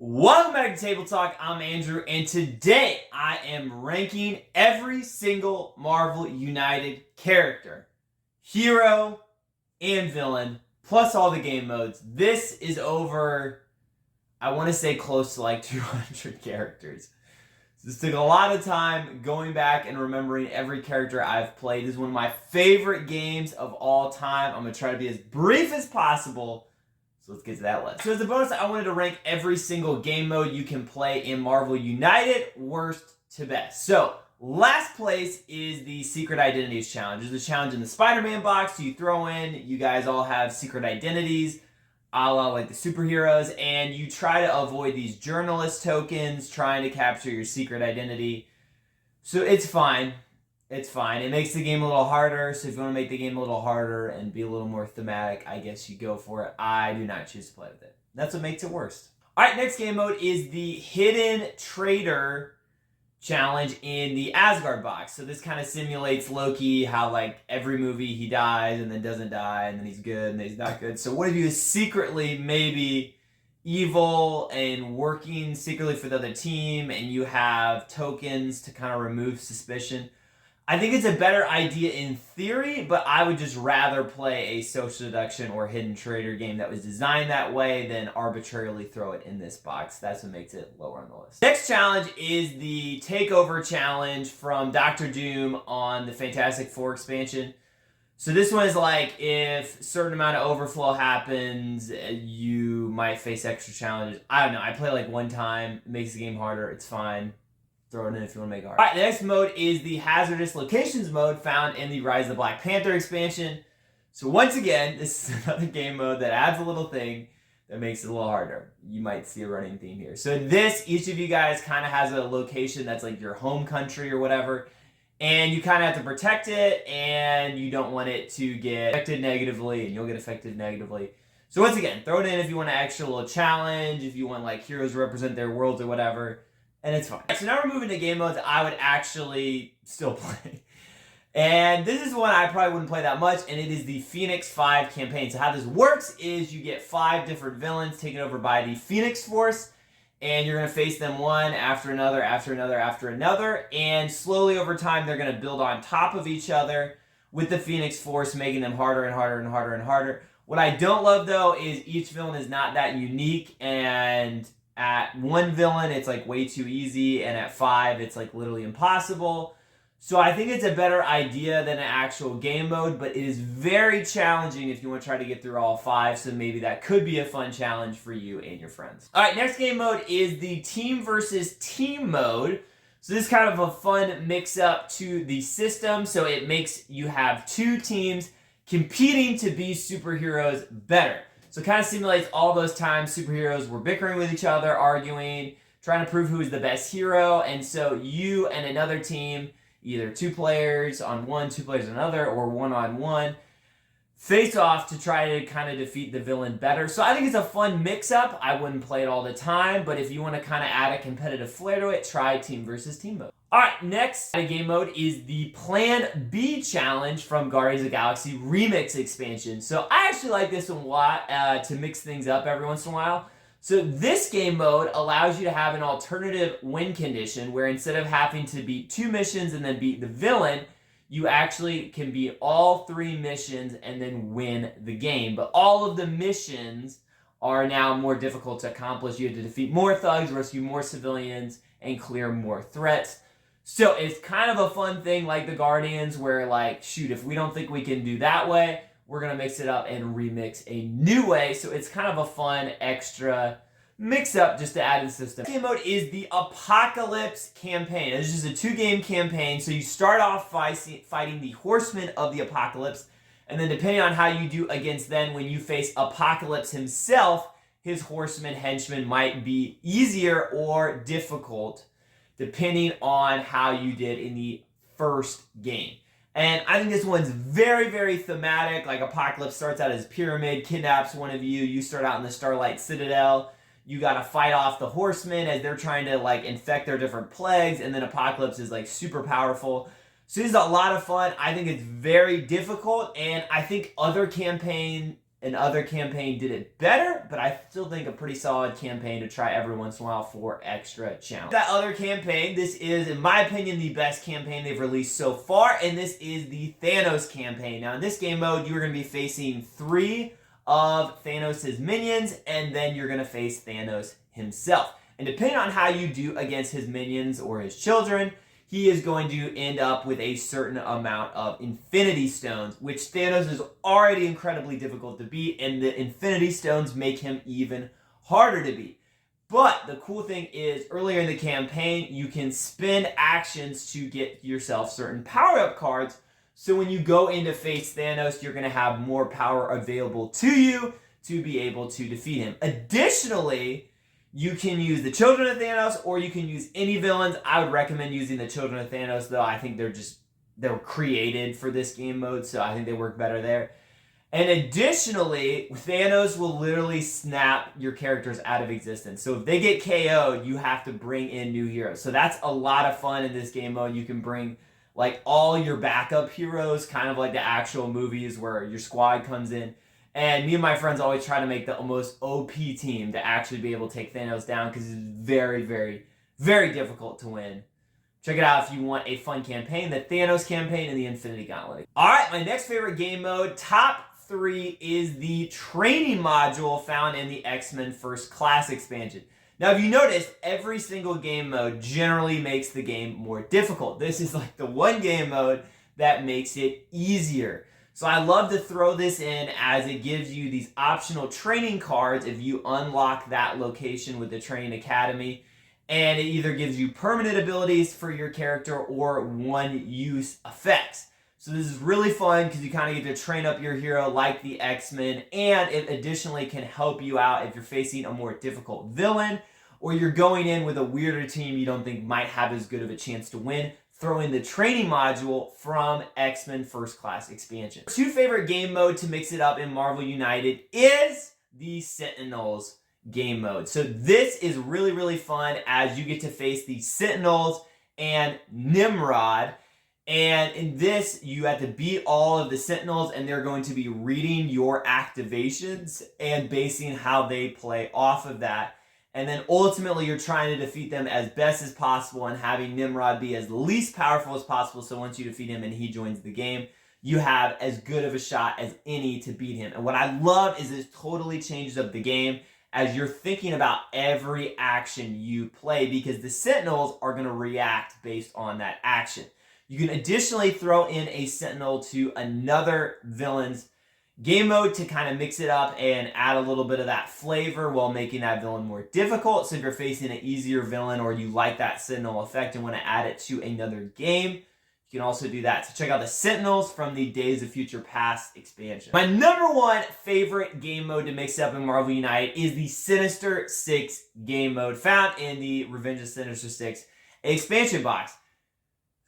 Welcome back to Table Talk. I'm Andrew, and today I am ranking every single Marvel United character, hero and villain, plus all the game modes. This is over, I want to say close to like 200 characters. This took a lot of time going back and remembering every character I've played. This is one of my favorite games of all time. I'm going to try to be as brief as possible. So let's get to that list. So as a bonus, I wanted to rank every single game mode you can play in Marvel United, worst to best. So last place is the Secret Identities Challenge. There's a challenge in the Spider-Man box. You throw in, you guys all have secret identities, a la like the superheroes, and you try to avoid these journalist tokens, trying to capture your secret identity. So it's fine. It's fine. It makes the game a little harder, so if you want to make the game a little harder and be a little more thematic, I guess you go for it. I do not choose to play with it. That's what makes it worse. Alright, next game mode is the Hidden Traitor Challenge in the Asgard box. So this kind of simulates Loki, how like every movie he dies and then doesn't die, and then he's good and then he's not good. So what if he was secretly maybe evil and working secretly for the other team, and you have tokens to kind of remove suspicion? I think it's a better idea in theory, but I would just rather play a social deduction or hidden traitor game that was designed that way than arbitrarily throw it in this box. That's what makes it lower on the list. Next challenge is the Takeover Challenge from Doctor Doom on the Fantastic Four expansion. So this one is like, if a certain amount of overflow happens, you might face extra challenges. I don't know. I play like one time. It makes the game harder. It's fine. Throw it in if you want to make it hard. Alright, the next mode is the Hazardous Locations mode found in the Rise of the Black Panther expansion. So once again, this is another game mode that adds a little thing that makes it a little harder. You might see a running theme here. So this, each of you guys kind of has a location that's like your home country or whatever. And you kind of have to protect it, and you don't want it to get affected negatively, and you'll get affected negatively. So once again, throw it in if you want an extra little challenge, if you want like heroes to represent their worlds or whatever. And it's fine. So now we're moving to game modes I would actually still play. And this is one I probably wouldn't play that much, and it is the Phoenix 5 campaign. So how this works is you get 5 different villains taken over by the Phoenix Force, and you're going to face them one after another, after another, after another, and slowly over time they're going to build on top of each other with the Phoenix Force, making them harder and harder and harder and harder. What I don't love, though, is each villain is not that unique, and at 1 villain, it's like way too easy, and at 5, it's like literally impossible. So I think it's a better idea than an actual game mode, but it is very challenging if you want to try to get through all 5, so maybe that could be a fun challenge for you and your friends. Alright, next game mode is the Team versus Team mode. So this is kind of a fun mix-up to the system, so it makes you have 2 teams competing to be superheroes better. So it kind of simulates all those times superheroes were bickering with each other, arguing, trying to prove who is the best hero. And so you and another team, either 2 players on one, 2 players on another, or 1-on-1, face off to try to kind of defeat the villain better. So I think it's a fun mix-up. I wouldn't play it all the time, but if you want to kind of add a competitive flair to it, try Team versus Team mode. Alright, next game mode is the Plan B challenge from Guardians of the Galaxy Remix expansion. So I actually like this one a lot to mix things up every once in a while. So this game mode allows you to have an alternative win condition where instead of having to beat 2 missions and then beat the villain, you actually can beat all 3 missions and then win the game. But all of the missions are now more difficult to accomplish. You have to defeat more thugs, rescue more civilians, and clear more threats. So it's kind of a fun thing like the Guardians where like, shoot, if we don't think we can do that way, we're going to mix it up and remix a new way. So it's kind of a fun extra mix-up just to add to the system. Game mode is the Apocalypse campaign. It's just a 2-game campaign. So you start off fighting the Horsemen of the Apocalypse, and then depending on how you do against them, when you face Apocalypse himself, his Horsemen henchmen might be easier or difficult depending on how you did in the first game. And I think this one's very, very thematic. Like Apocalypse starts out as Pyramid, kidnaps one of you. You start out in the Starlight Citadel. You gotta fight off the Horsemen as they're trying to like infect their different plagues. And then Apocalypse is like super powerful. So this is a lot of fun. I think it's very difficult. And I think other campaign another campaign did it better, but I still think a pretty solid campaign to try every once in a while for extra challenge. That other campaign, this is, in my opinion, the best campaign they've released so far, and this is the Thanos campaign. Now, in this game mode, you're going to be facing 3 of Thanos' minions, and then you're going to face Thanos himself. And depending on how you do against his minions or his children, he is going to end up with a certain amount of Infinity Stones, which Thanos is already incredibly difficult to beat, and the Infinity Stones make him even harder to beat. But the cool thing is, earlier in the campaign, you can spend actions to get yourself certain power-up cards, so when you go in to face Thanos, you're going to have more power available to you to be able to defeat him. Additionally, you can use the Children of Thanos, or you can use any villains. I would recommend using the Children of Thanos, though. I think they were created for this game mode, so I think they work better there. And additionally, Thanos will literally snap your characters out of existence. So if they get KO'd, you have to bring in new heroes. So that's a lot of fun in this game mode. You can bring like all your backup heroes, kind of like the actual movies where your squad comes in. And me and my friends always try to make the most OP team to actually be able to take Thanos down, because it's very, very, very difficult to win. Check it out if you want a fun campaign, the Thanos campaign and the Infinity Gauntlet. Alright, my next favorite game mode, top 3, is the training module found in the X-Men First Class expansion. Now, if you notice, every single game mode generally makes the game more difficult. This is like the one game mode that makes it easier. So I love to throw this in, as it gives you these optional training cards if you unlock that location with the Training Academy. And it either gives you permanent abilities for your character or one-use effects. So this is really fun because you kind of get to train up your hero like the X-Men, and it additionally can help you out if you're facing a more difficult villain, or you're going in with a weirder team you don't think might have as good of a chance to win. Throw in the training module from X-Men First Class expansion. 2 favorite game mode to mix it up in Marvel United is the Sentinels game mode. So this is really, really fun, as you get to face the Sentinels and Nimrod. And in this, you have to beat all of the Sentinels, and they're going to be reading your activations and basing how they play off of that. And then ultimately, you're trying to defeat them as best as possible, and having Nimrod be as least powerful as possible, so once you defeat him and he joins the game, you have as good of a shot as any to beat him. And what I love is it totally changes up the game as you're thinking about every action you play, because the Sentinels are going to react based on that action. You can additionally throw in a Sentinel to another villain's game mode to kind of mix it up and add a little bit of that flavor while making that villain more difficult. So if you're facing an easier villain, or you like that Sentinel effect and want to add it to another game, you can also do that. So check out the Sentinels from the Days of Future Past expansion. My number 1 favorite game mode to mix up in Marvel United is the Sinister Six game mode, found in the Revenge of Sinister Six expansion box.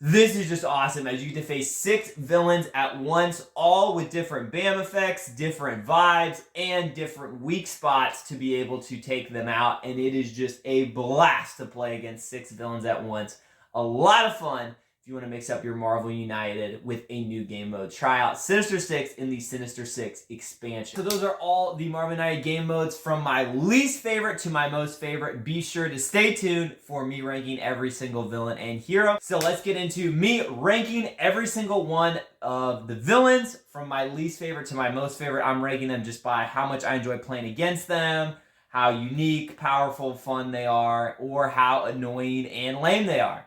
This is just awesome, as you get to face 6 villains at once, all with different BAM effects, different vibes, and different weak spots to be able to take them out. And it is just a blast to play against 6 villains at once. A lot of fun if you want to mix up your Marvel United with a new game mode. Try out Sinister Six in the Sinister Six expansion. So those are all the Marvel United game modes, from my least favorite to my most favorite. Be sure to stay tuned for me ranking every single villain and hero. So let's get into me ranking every single one of the villains, from my least favorite to my most favorite. I'm ranking them just by how much I enjoy playing against them, how unique, powerful, fun they are, or how annoying and lame they are.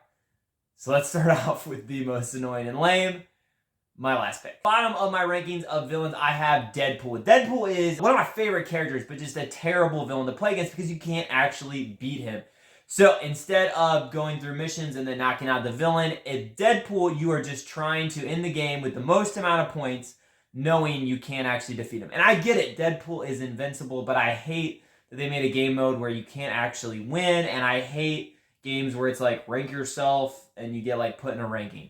So let's start off with the most annoying and lame, my last pick. Bottom of my rankings of villains, I have Deadpool. Deadpool is one of my favorite characters, but just a terrible villain to play against because you can't actually beat him. So instead of going through missions and then knocking out the villain, at Deadpool, you are just trying to end the game with the most amount of points, knowing you can't actually defeat him. And I get it, Deadpool is invincible, but I hate that they made a game mode where you can't actually win, and I hate games where it's like rank yourself and you get like put in a ranking.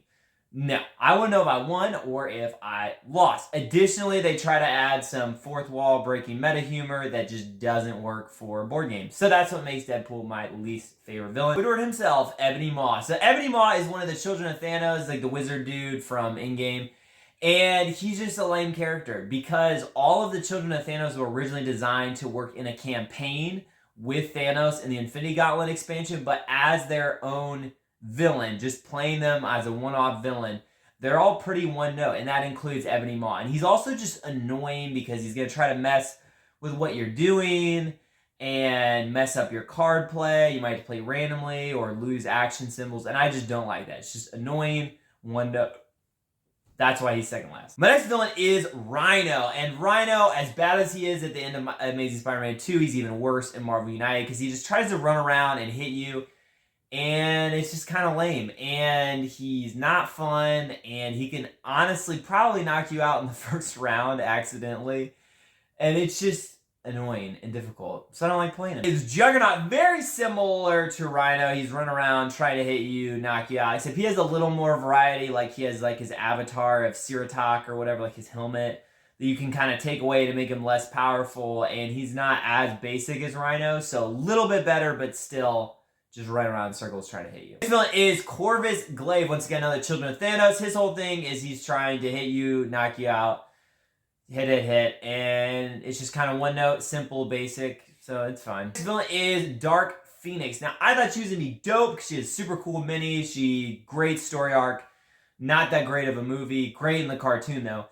No, I want to know if I won or if I lost. Additionally, they try to add some fourth wall breaking meta humor that just doesn't work for board games. So that's what makes Deadpool my least favorite villain. Woodward himself, Ebony Maw. So Ebony Maw is one of the children of Thanos, like the wizard dude from Endgame. And he's just a lame character because all of the Children of Thanos were originally designed to work in a campaign with Thanos in the Infinity Gauntlet expansion, but as their own villain, just playing them as a one-off villain, they're all pretty one-note, and that includes Ebony Maw. And he's also just annoying because he's going to try to mess with what you're doing and mess up your card play. You might play randomly or lose action symbols, and I just don't like that. It's just annoying, one-note. That's why he's second last. My next villain is Rhino. And Rhino, as bad as he is at the end of Amazing Spider-Man 2, he's even worse in Marvel United because he just tries to run around and hit you. And it's just kind of lame. And he's not fun. And he can honestly probably knock you out in the first round accidentally. And it's just annoying and difficult. So I don't like playing him. It's Juggernaut, very similar to Rhino. He's running around trying to hit you, knock you out. Except he has a little more variety. Like he has like his avatar of Siratak or whatever, like his helmet that you can kind of take away to make him less powerful. And he's not as basic as Rhino. So a little bit better, but still just running around in circles trying to hit you. This villain is Corvus Glaive. Once again, another Children of Thanos. His whole thing is he's trying to hit you, knock you out. Hit, and it's just kind of one note, simple, basic, so it's fine. This villain is Dark Phoenix. Now, I thought she was gonna be dope because she has super cool minis, great story arc, not that great of a movie, great in the cartoon though.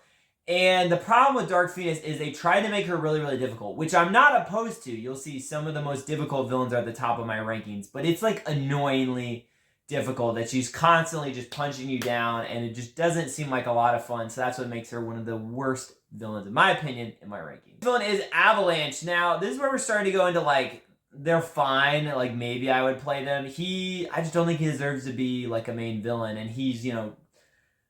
And the problem with Dark Phoenix is they tried to make her really, really difficult, which I'm not opposed to. You'll see some of the most difficult villains are at the top of my rankings, but it's like annoyingly difficult that she's constantly just punching you down, and it just doesn't seem like a lot of fun, so that's what makes her one of the worst villains, in my opinion, in my ranking. This villain is Avalanche. Now, this is where we're starting to go into, like, they're fine, like, maybe I would play them. I just don't think he deserves to be, like, a main villain, and he's,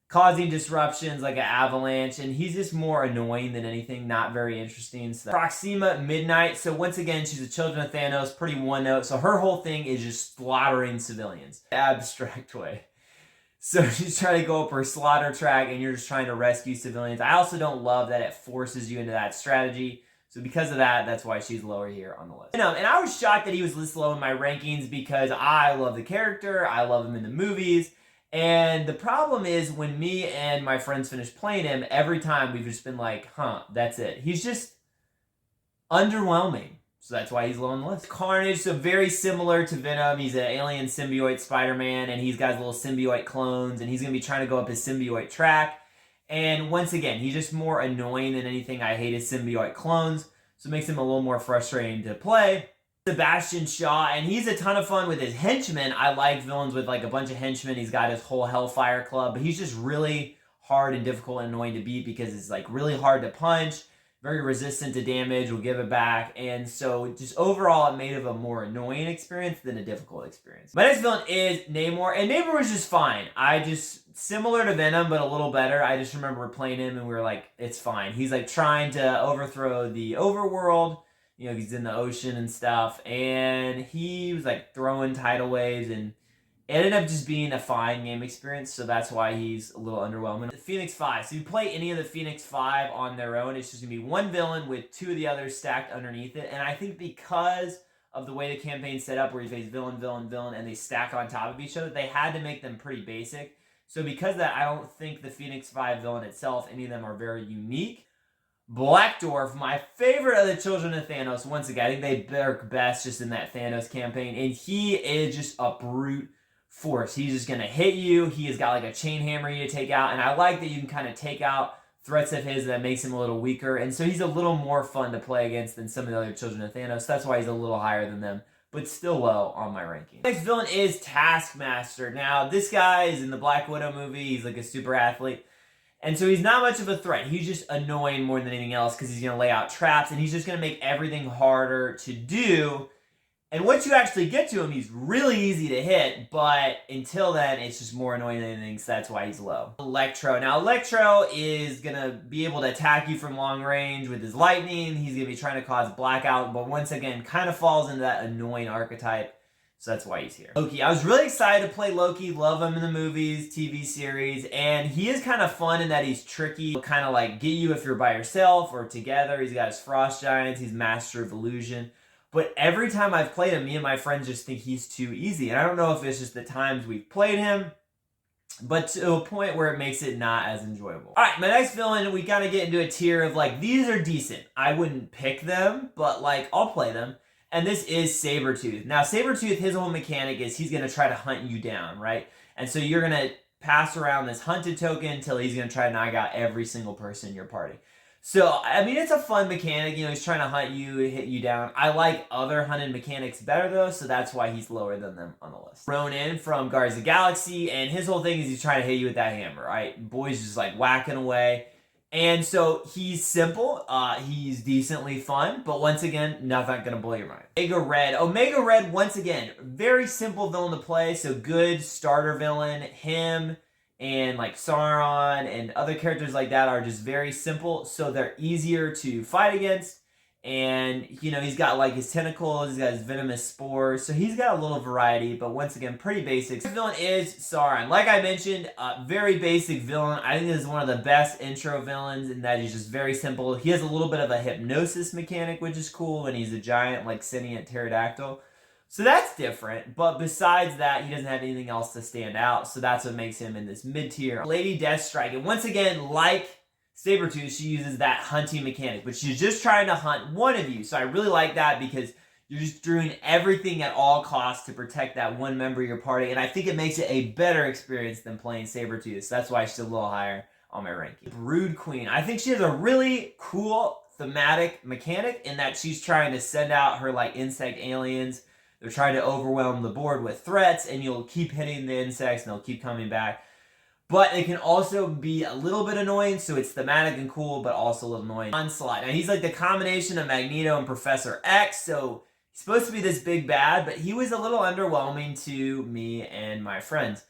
causing disruptions like an Avalanche, and he's just more annoying than anything, not very interesting. So Proxima Midnight, so once again, she's a Children of Thanos, pretty one-note, so her whole thing is just slaughtering civilians. Abstract way. So she's trying to go up her slaughter track, and you're just trying to rescue civilians. I also don't love that it forces you into that strategy. So because of that, that's why she's lower here on the list. And I was shocked that he was this low in my rankings because I love the character. I love him in the movies. And the problem is when me and my friends finish playing him, every time we've just been like, that's it. He's just underwhelming. So that's why he's low on the list. Carnage, so very similar to Venom. He's an alien symbiote Spider-Man, and he's got his little symbiote clones, and he's going to be trying to go up his symbiote track. And once again, he's just more annoying than anything. I hate his symbiote clones, so it makes him a little more frustrating to play. Sebastian Shaw, and he's a ton of fun with his henchmen. I like villains with like a bunch of henchmen. He's got his whole Hellfire Club, but he's just really hard and difficult and annoying to beat because it's like really hard to punch, very resistant to damage, will give it back, and so just overall it made it a more annoying experience than a difficult experience. My next villain is Namor, and Namor was just fine. Similar to Venom, but a little better. I just remember playing him and we were like, it's fine. He's like trying to overthrow the overworld, he's in the ocean and stuff, and he was like throwing tidal waves, and it ended up just being a fine game experience, so that's why he's a little underwhelming. The Phoenix 5. So you play any of the Phoenix 5 on their own, it's just going to be one villain with two of the others stacked underneath it, and I think because of the way the campaign's set up, where you face villain, villain, villain, and they stack on top of each other, they had to make them pretty basic. So because of that, I don't think the Phoenix 5 villain itself, any of them are very unique. Black Dwarf, my favorite of the Children of Thanos. Once again, I think they work best just in that Thanos campaign, and he is just a brute force. He's just going to hit you. He has got like a chain hammer you to take out, and I like that you can kind of take out threats of his that makes him a little weaker, and so he's a little more fun to play against than some of the other Children of Thanos. That's why he's a little higher than them, but still low on my ranking. Next villain is Taskmaster. Now, this guy is in the Black Widow movie. He's like a super athlete. And so he's not much of a threat. He's just annoying more than anything else because he's going to lay out traps, and he's just going to make everything harder to do. And once you actually get to him, he's really easy to hit, but until then, it's just more annoying than anything, so that's why he's low. Electro. Now, Electro is going to be able to attack you from long range with his lightning. He's going to be trying to cause blackout, but once again, kind of falls into that annoying archetype. So that's why he's here. Loki. I was really excited to play Loki. Love him in the movies, TV series. And he is kind of fun in that he's tricky. He'll kind of like get you if you're by yourself or together. He's got his frost giants. He's master of illusion. But every time I've played him, me and my friends just think he's too easy. And I don't know if it's just the times we've played him but to a point where it makes it not as enjoyable. All right, my next villain, we kind of get into a tier of like, these are decent. I wouldn't pick them, but like, I'll play them. And this is Sabretooth. Now, Sabretooth, his whole mechanic is he's going to try to hunt you down, right? And so you're going to pass around this hunted token until he's going to try to knock out every single person in your party. So, I mean, it's a fun mechanic. You know, he's trying to hunt you, hit you down. I like other hunted mechanics better, though, so that's why he's lower than them on the list. Ronan from Guardians of the Galaxy, and his whole thing is he's trying to hit you with that hammer, right? Boy's just, like, whacking away. And so, he's simple. He's decently fun, but once again, nothing gonna blow your mind. Omega Red. Omega Red, once again, very simple villain to play, so good starter villain. Him and like Sauron and other characters like that are just very simple, so they're easier to fight against. And, you know, he's got like his tentacles, he's got his venomous spores, so he's got a little variety, but once again, pretty basic. This villain is Sauron. Like I mentioned, very basic villain. I think this is one of the best intro villains in that he's just very simple. He has a little bit of a hypnosis mechanic, which is cool, and he's a giant, like, sentient pterodactyl. So that's different, but besides that, he doesn't have anything else to stand out, so that's what makes him in this mid-tier. Lady Deathstrike, and once again, like Sabretooth, she uses that hunting mechanic, but she's just trying to hunt one of you, so I really like that because you're just doing everything at all costs to protect that one member of your party, and I think it makes it a better experience than playing Sabretooth, so that's why she's a little higher on my ranking. Brood Queen, I think she has a really cool thematic mechanic in that she's trying to send out her, like, insect aliens. They're trying to overwhelm the board with threats, and you'll keep hitting the insects, and they'll keep coming back. But it can also be a little bit annoying, so it's thematic and cool, but also a little annoying. Onslaught. Now, he's like the combination of Magneto and Professor X, so he's supposed to be this big bad, but he was a little underwhelming to me and my friends.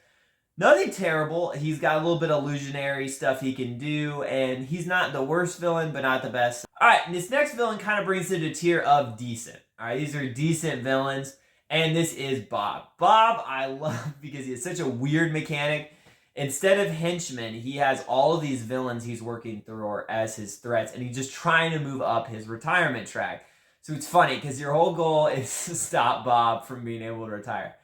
Nothing terrible. He's got a little bit of illusionary stuff he can do, and he's not the worst villain, but not the best. All right, and this next villain kind of brings it to a tier of decent. All right, these are decent villains. And this is Bob. Bob, I love because he has such a weird mechanic. Instead of henchmen, he has all of these villains he's working through as his threats, and he's just trying to move up his retirement track. So it's funny, because your whole goal is to stop Bob from being able to retire.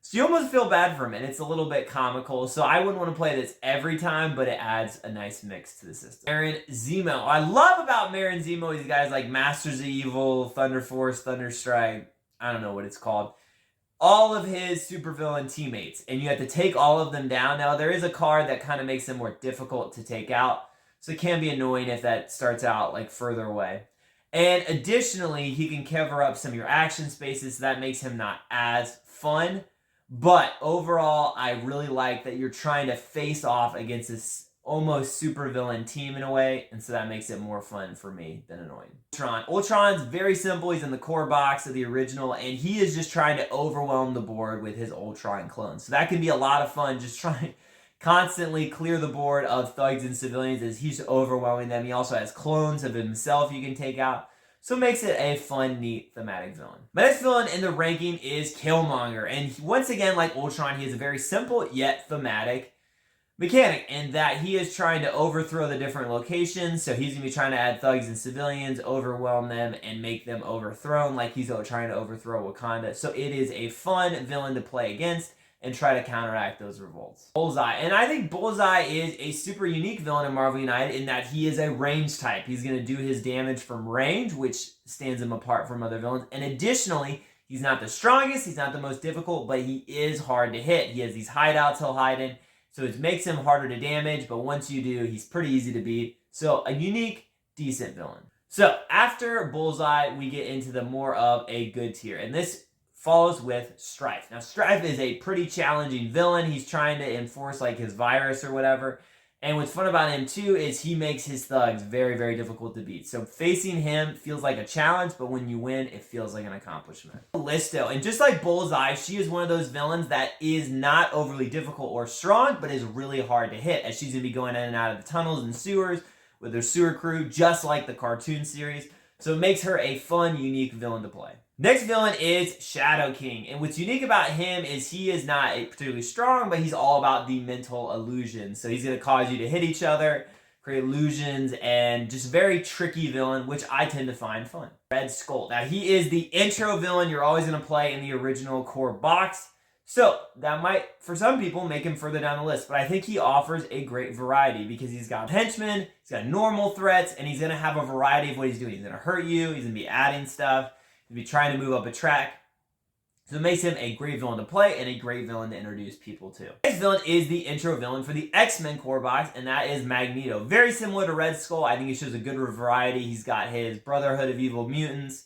So you almost feel bad for him, and it's a little bit comical. So I wouldn't want to play this every time, but it adds a nice mix to the system. Baron Zemo. What I love about Baron Zemo, these guys like Masters of Evil, Thunder Force, Thunder Strike, I don't know what it's called. All of his supervillain teammates, and you have to take all of them down. Now, there is a card that kind of makes them more difficult to take out, so it can be annoying if that starts out like further away. And additionally, he can cover up some of your action spaces, so that makes him not as fun. But overall, I really like that you're trying to face off against this almost supervillain team in a way, and so that makes it more fun for me than annoying. Ultron's very simple. He's in the core box of the original, and he is just trying to overwhelm the board with his Ultron clone. So that can be a lot of fun, just trying to constantly clear the board of thugs and civilians as he's overwhelming them. He also has clones of himself you can take out. So it makes it a fun, neat, thematic villain. My next villain in the ranking is Killmonger. And once again, like Ultron, he has a very simple yet thematic mechanic in that he is trying to overthrow the different locations. So he's going to be trying to add thugs and civilians, overwhelm them, and make them overthrown like he's trying to overthrow Wakanda. So it is a fun villain to play against and try to counteract those revolts. Bullseye. And I think Bullseye is a super unique villain in Marvel United in that he is a range type. He's going to do his damage from range, which stands him apart from other villains. And additionally, he's not the strongest, he's not the most difficult, but he is hard to hit. He has these hideouts he'll hide in, so it makes him harder to damage, but once you do, he's pretty easy to beat. So a unique, decent villain. So after Bullseye, we get into the more of a good tier. And this follows with Strife. Now, Strife is a pretty challenging villain. He's trying to enforce like his virus or whatever. And what's fun about him too is he makes his thugs very, very difficult to beat. So facing him feels like a challenge, but when you win, it feels like an accomplishment. Callisto, and just like Bullseye, she is one of those villains that is not overly difficult or strong, but is really hard to hit, as she's going to be going in and out of the tunnels and sewers with her sewer crew, just like the cartoon series. So it makes her a fun, unique villain to play. Next villain is Shadow King, and what's unique about him is he is not particularly strong, but he's all about the mental illusions. So he's going to cause you to hit each other, create illusions, and just very tricky villain, which I tend to find fun. Red Skull. Now he is the intro villain you're always going to play in the original core box. So that might, for some people, make him further down the list. But I think he offers a great variety because he's got henchmen, he's got normal threats, and he's going to have a variety of what he's doing. He's going to hurt you, he's going to be adding stuff, he's going to be trying to move up a track. So it makes him a great villain to play and a great villain to introduce people to. Next villain is the intro villain for the X-Men core box, and that is Magneto. Very similar to Red Skull. I think he shows a good variety. He's got his Brotherhood of Evil Mutants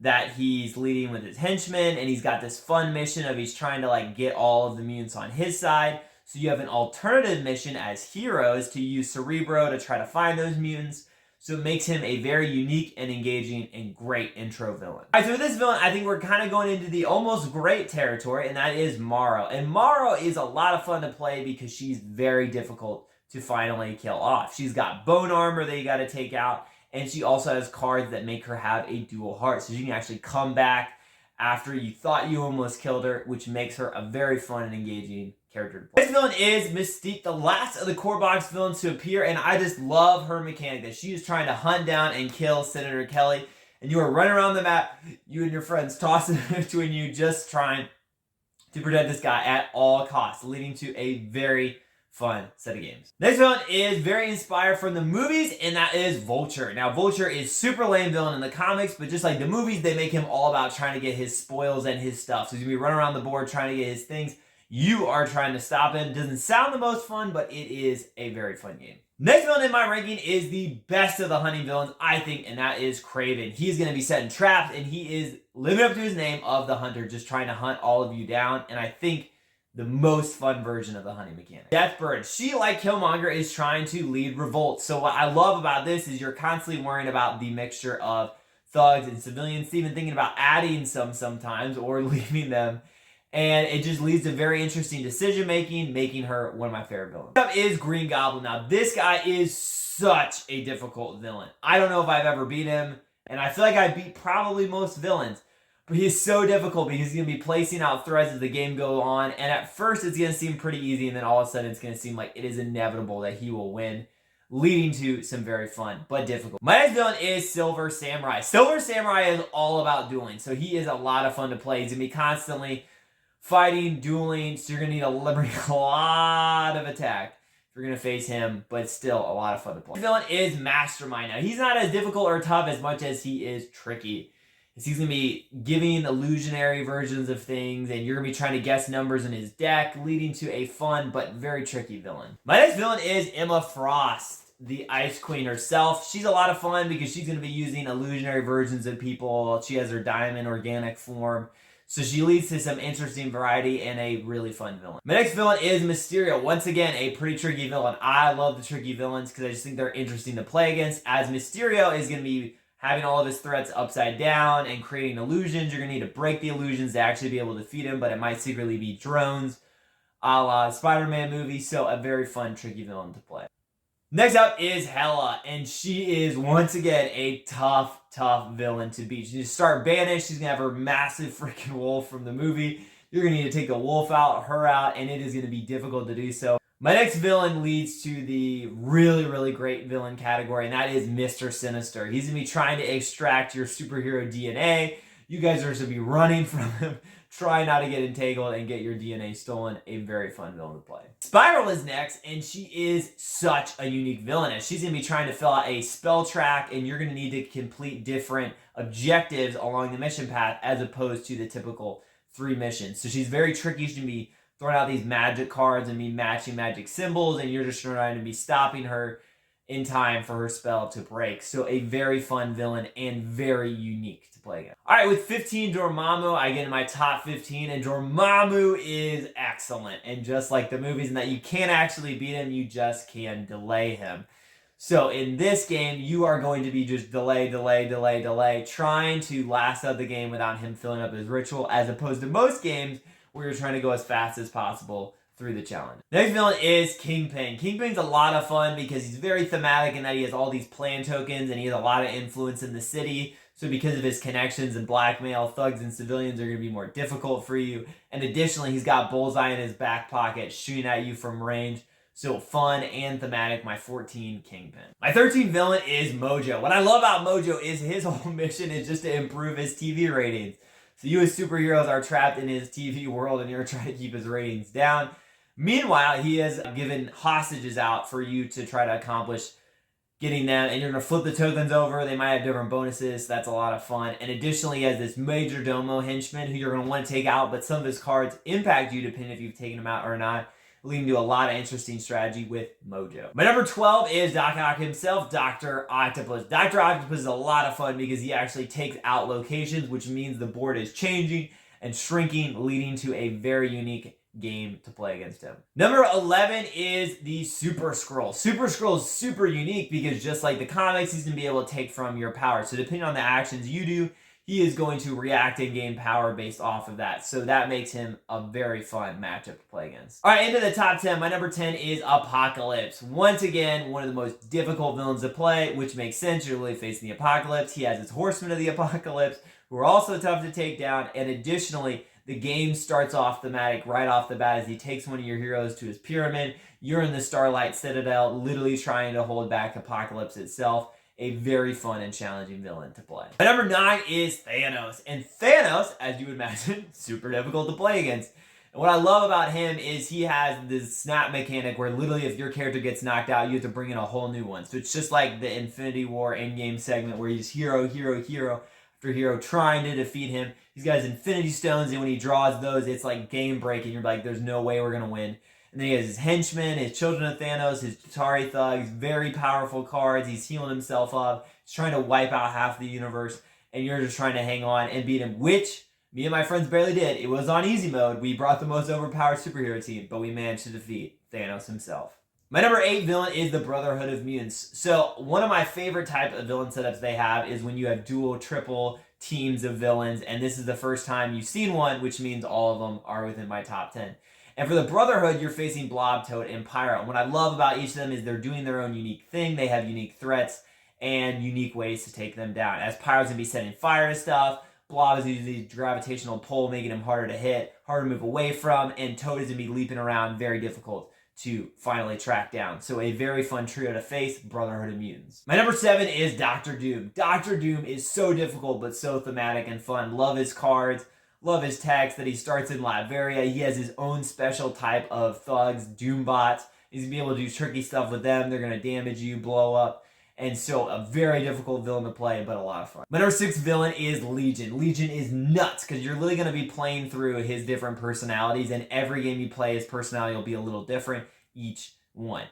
that he's leading with his henchmen, and he's got this fun mission of he's trying to like get all of the mutants on his side. So you have an alternative mission as heroes to use Cerebro to try to find those mutants. So it makes him a very unique and engaging and great intro villain. Alright, so with this villain, I think we're kind of going into the almost great territory, and that is Morrow. And Morrow is a lot of fun to play because she's very difficult to finally kill off. She's got bone armor that you got to take out, and she also has cards that make her have a dual heart. So she can actually come back after you thought you almost killed her, which makes her a very fun and engaging character to play. This villain is Mystique, the last of the core box villains to appear, and I just love her mechanic that she is trying to hunt down and kill Senator Kelly, and you are running around the map, you and your friends tossing between you, just trying to protect this guy at all costs, leading to a very fun set of games. Next villain is very inspired from the movies, and that is Vulture. Now, Vulture is super lame villain in the comics, but just like the movies, they make him all about trying to get his spoils and his stuff. So he's gonna be running around the board trying to get his things. You are trying to stop him. Doesn't sound the most fun, but it is a very fun game. Next villain in my ranking is the best of the hunting villains, I think, and that is Kraven. He's going to be setting traps, and he is living up to his name of the hunter, just trying to hunt all of you down, and I think the most fun version of the hunting mechanic. Deathbird. She, like Killmonger, is trying to lead revolts. So what I love about this is you're constantly worrying about the mixture of thugs and civilians, even thinking about adding some sometimes or leaving them. And it just leads to very interesting decision making, making her one of my favorite villains. Next up is Green Goblin. Now, this guy is such a difficult villain. I don't know if I've ever beat him, and I feel like I beat probably most villains. But he's so difficult because he's going to be placing out threats as the game goes on. And at first, it's going to seem pretty easy, and then all of a sudden, it's going to seem like it is inevitable that he will win, leading to some very fun but difficult. My next villain is Silver Samurai. Silver Samurai is all about dueling, so he is a lot of fun to play. He's going to be constantly fighting, dueling, so you're going to need bring a lot of attack if you're going to face him, but still a lot of fun to play. The villain is Mastermind. Now, he's not as difficult or tough as much as he is tricky. He's going to be giving illusionary versions of things, and you're going to be trying to guess numbers in his deck, leading to a fun but very tricky villain. My next villain is Emma Frost, the Ice Queen herself. She's a lot of fun because she's going to be using illusionary versions of people. She has her diamond organic form. So she leads to some interesting variety and a really fun villain. My next villain is Mysterio. Once again, a pretty tricky villain. I love the tricky villains because I just think they're interesting to play against. As Mysterio is going to be having all of his threats upside down and creating illusions. You're going to need to break the illusions to actually be able to defeat him, but it might secretly be drones, a la Spider-Man movie. So a very fun, tricky villain to play. Next up is Hela, and she is, once again, a tough villain to beat. She's going to start banished. She's going to have her massive freaking wolf from the movie. You're going to need to take the wolf out, her out, and it is going to be difficult to do so. My next villain leads to the really great villain category, and that is Mr. Sinister. He's going to be trying to extract your superhero DNA. You guys are going to be running from him. Try not to get entangled and get your DNA stolen. A very fun villain to play. Spiral is next, and she is such a unique villainess. She's going to be trying to fill out a spell track, and you're going to need to complete different objectives along the mission path as opposed to the typical 3 missions. So she's very tricky. She's going to be throwing out these magic cards and be matching magic symbols, and you're just trying to be stopping her in time for her spell to break. So a very fun villain and very unique to play against. All right, with 15 Dormammu, I get in my top 15, and Dormammu is excellent. And just like the movies, in that you can't actually beat him, you just can delay him. So in this game, you are going to be just delay, trying to last out the game without him filling up his ritual, as opposed to most games where you're trying to go as fast as possible through the challenge. Next villain is Kingpin. Kingpin's a lot of fun because he's very thematic in that he has all these plan tokens and he has a lot of influence in the city. So because of his connections and blackmail, thugs and civilians are going to be more difficult for you. And additionally, he's got Bullseye in his back pocket shooting at you from range. So fun and thematic, my 14 Kingpin. My 13 villain is Mojo. What I love about Mojo is his whole mission is just to improve his TV ratings. So you as superheroes are trapped in his TV world and you're trying to keep his ratings down. Meanwhile, he has given hostages out for you to try to accomplish getting them, and you're going to flip the tokens over. They might have different bonuses. So that's a lot of fun. And additionally, he has this Major Domo henchman who you're going to want to take out, but some of his cards impact you depending if you've taken them out or not, leading to a lot of interesting strategy with Mojo. My number 12 is Doc Ock himself, Dr. Octopus. Dr. Octopus is a lot of fun because he actually takes out locations, which means the board is changing and shrinking, leading to a very unique game to play against him. Number 11 is the Super Scroll. Super Scroll is super unique because just like the comics, he's going to be able to take from your power. So depending on the actions you do, he is going to react and gain power based off of that. So that makes him a very fun matchup to play against. All right, into the top 10. My number 10 is Apocalypse. Once again, one of the most difficult villains to play, which makes sense. You're really facing the Apocalypse. He has his Horsemen of the Apocalypse, who are also tough to take down. And additionally, the game starts off thematic right off the bat as he takes one of your heroes to his pyramid. You're in the Starlight Citadel, literally trying to hold back Apocalypse itself. A very fun and challenging villain to play. My number 9 is Thanos. And Thanos, as you would imagine, super difficult to play against. And what I love about him is he has this snap mechanic where literally if your character gets knocked out, you have to bring in a whole new one. So it's just like the Infinity War endgame segment where he's hero after hero trying to defeat him. He's got his Infinity Stones, and when he draws those, it's like game breaking. You're like, there's no way we're going to win. And then he has his henchmen, his Children of Thanos, his Chitauri thugs, very powerful cards. He's healing himself up. He's trying to wipe out half the universe, and you're just trying to hang on and beat him, which me and my friends barely did. It was on easy mode. We brought the most overpowered superhero team, but we managed to defeat Thanos himself. My number 8 villain is the Brotherhood of Mutants. So one of my favorite type of villain setups they have is when you have dual, triple teams of villains, and this is the first time you've seen one, which means all of them are within my top 10. And for the Brotherhood, you're facing Blob, Toad, and Pyro. And what I love about each of them is they're doing their own unique thing. They have unique threats and unique ways to take them down. As Pyro's going to be setting fire to stuff, Blob is using the gravitational pull, making him harder to hit, harder to move away from, and Toad is going to be leaping around, very difficult to finally track down. So a very fun trio to face, Brotherhood of Mutants. My number 7 is Doctor Doom. Doctor Doom is so difficult, but so thematic and fun. Love his cards. Love his text that he starts in Latveria. He has his own special type of thugs, Doombots. He's going to be able to do tricky stuff with them. They're going to damage you, blow up. And so a very difficult villain to play, but a lot of fun. My number 6 villain is Legion. Legion is nuts because you're literally going to be playing through his different personalities, and every game you play, his personality will be a little different each one.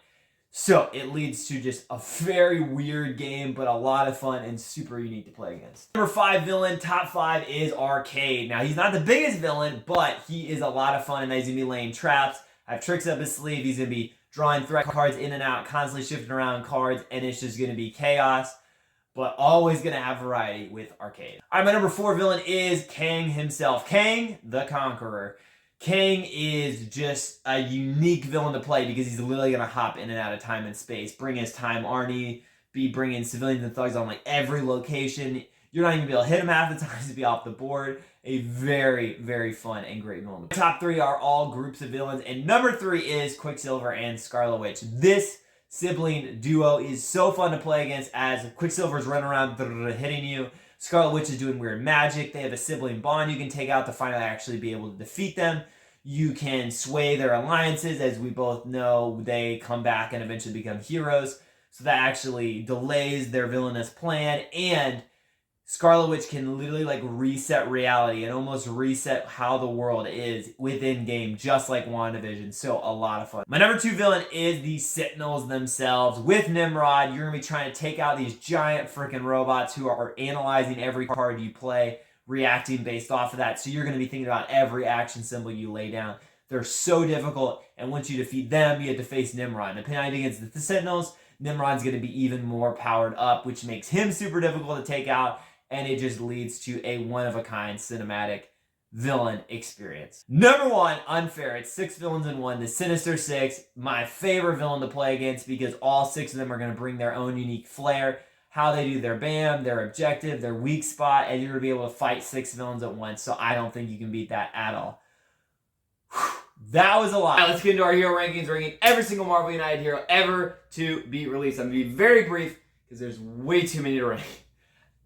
So it leads to just a very weird game, but a lot of fun and super unique to play against. Number 5 villain, top 5 is Arcade. Now, he's not the biggest villain, but he is a lot of fun, and he's going to be laying traps, have tricks up his sleeve. He's going to be drawing threat cards in and out, constantly shifting around cards, and it's just going to be chaos, but always going to have variety with Arcade. All right, my number 4 villain is Kang himself. Kang the Conqueror. Kang is just a unique villain to play because he's literally going to hop in and out of time and space, bring his time Arnie, be bringing civilians and thugs on like every location. You're not even going to be able to hit him half the time to be off the board. A very, very fun and great villain. The top 3 are all groups of villains, and number 3 is Quicksilver and Scarlet Witch. This sibling duo is so fun to play against as Quicksilver's running around hitting you. Scarlet Witch is doing weird magic. They have a sibling bond you can take out to finally actually be able to defeat them. You can sway their alliances. As we both know, they come back and eventually become heroes. So that actually delays their villainous plan. And Scarlet Witch can literally like reset reality and almost reset how the world is within game, just like WandaVision. So a lot of fun. My number 2 villain is the Sentinels themselves. With Nimrod, you're going to be trying to take out these giant freaking robots who are analyzing every card you play, reacting based off of that. So you're going to be thinking about every action symbol you lay down. They're so difficult, and once you defeat them, you have to face Nimrod. Depending against the Sentinels, Nimrod's going to be even more powered up, which makes him super difficult to take out, and it just leads to a one-of-a-kind cinematic villain experience. Number 1, unfair. It's 6 villains in 1. The Sinister Six, my favorite villain to play against because all 6 of them are going to bring their own unique flair, how they do their BAM, their objective, their weak spot, and you're going to be able to fight 6 villains at once, so I don't think you can beat that at all. That was a lot. All right, let's get into our hero rankings, ranking every single Marvel United hero ever to be released. I'm going to be very brief because there's way too many to rank.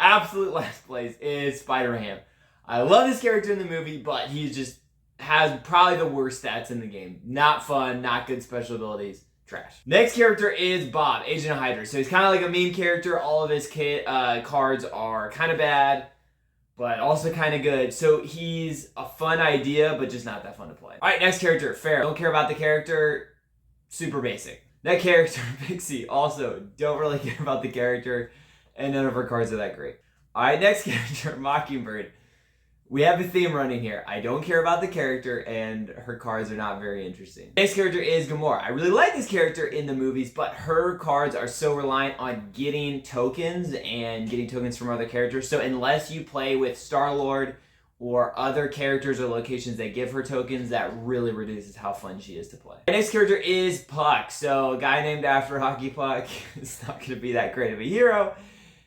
Absolute last place is Spider-Ham. I love this character in the movie, but he just has probably the worst stats in the game. Not fun, not good special abilities. Trash. Next character is Bob, Agent of Hydra. So he's kind of like a meme character. All of his cards are kind of bad, but also kind of good. So he's a fun idea, but just not that fun to play. All right, next character, Pharaoh. Don't care about the character. Super basic. That character, Pixie, also don't really care about the character, and none of her cards are that great. All right, next character, Mockingbird. We have a theme running here. I don't care about the character, and her cards are not very interesting. Next character is Gamora. I really like this character in the movies, but her cards are so reliant on getting tokens and getting tokens from other characters. So unless you play with Star-Lord or other characters or locations that give her tokens, that really reduces how fun she is to play. The next character is Puck. So a guy named after Hockey Puck is not going to be that great of a hero,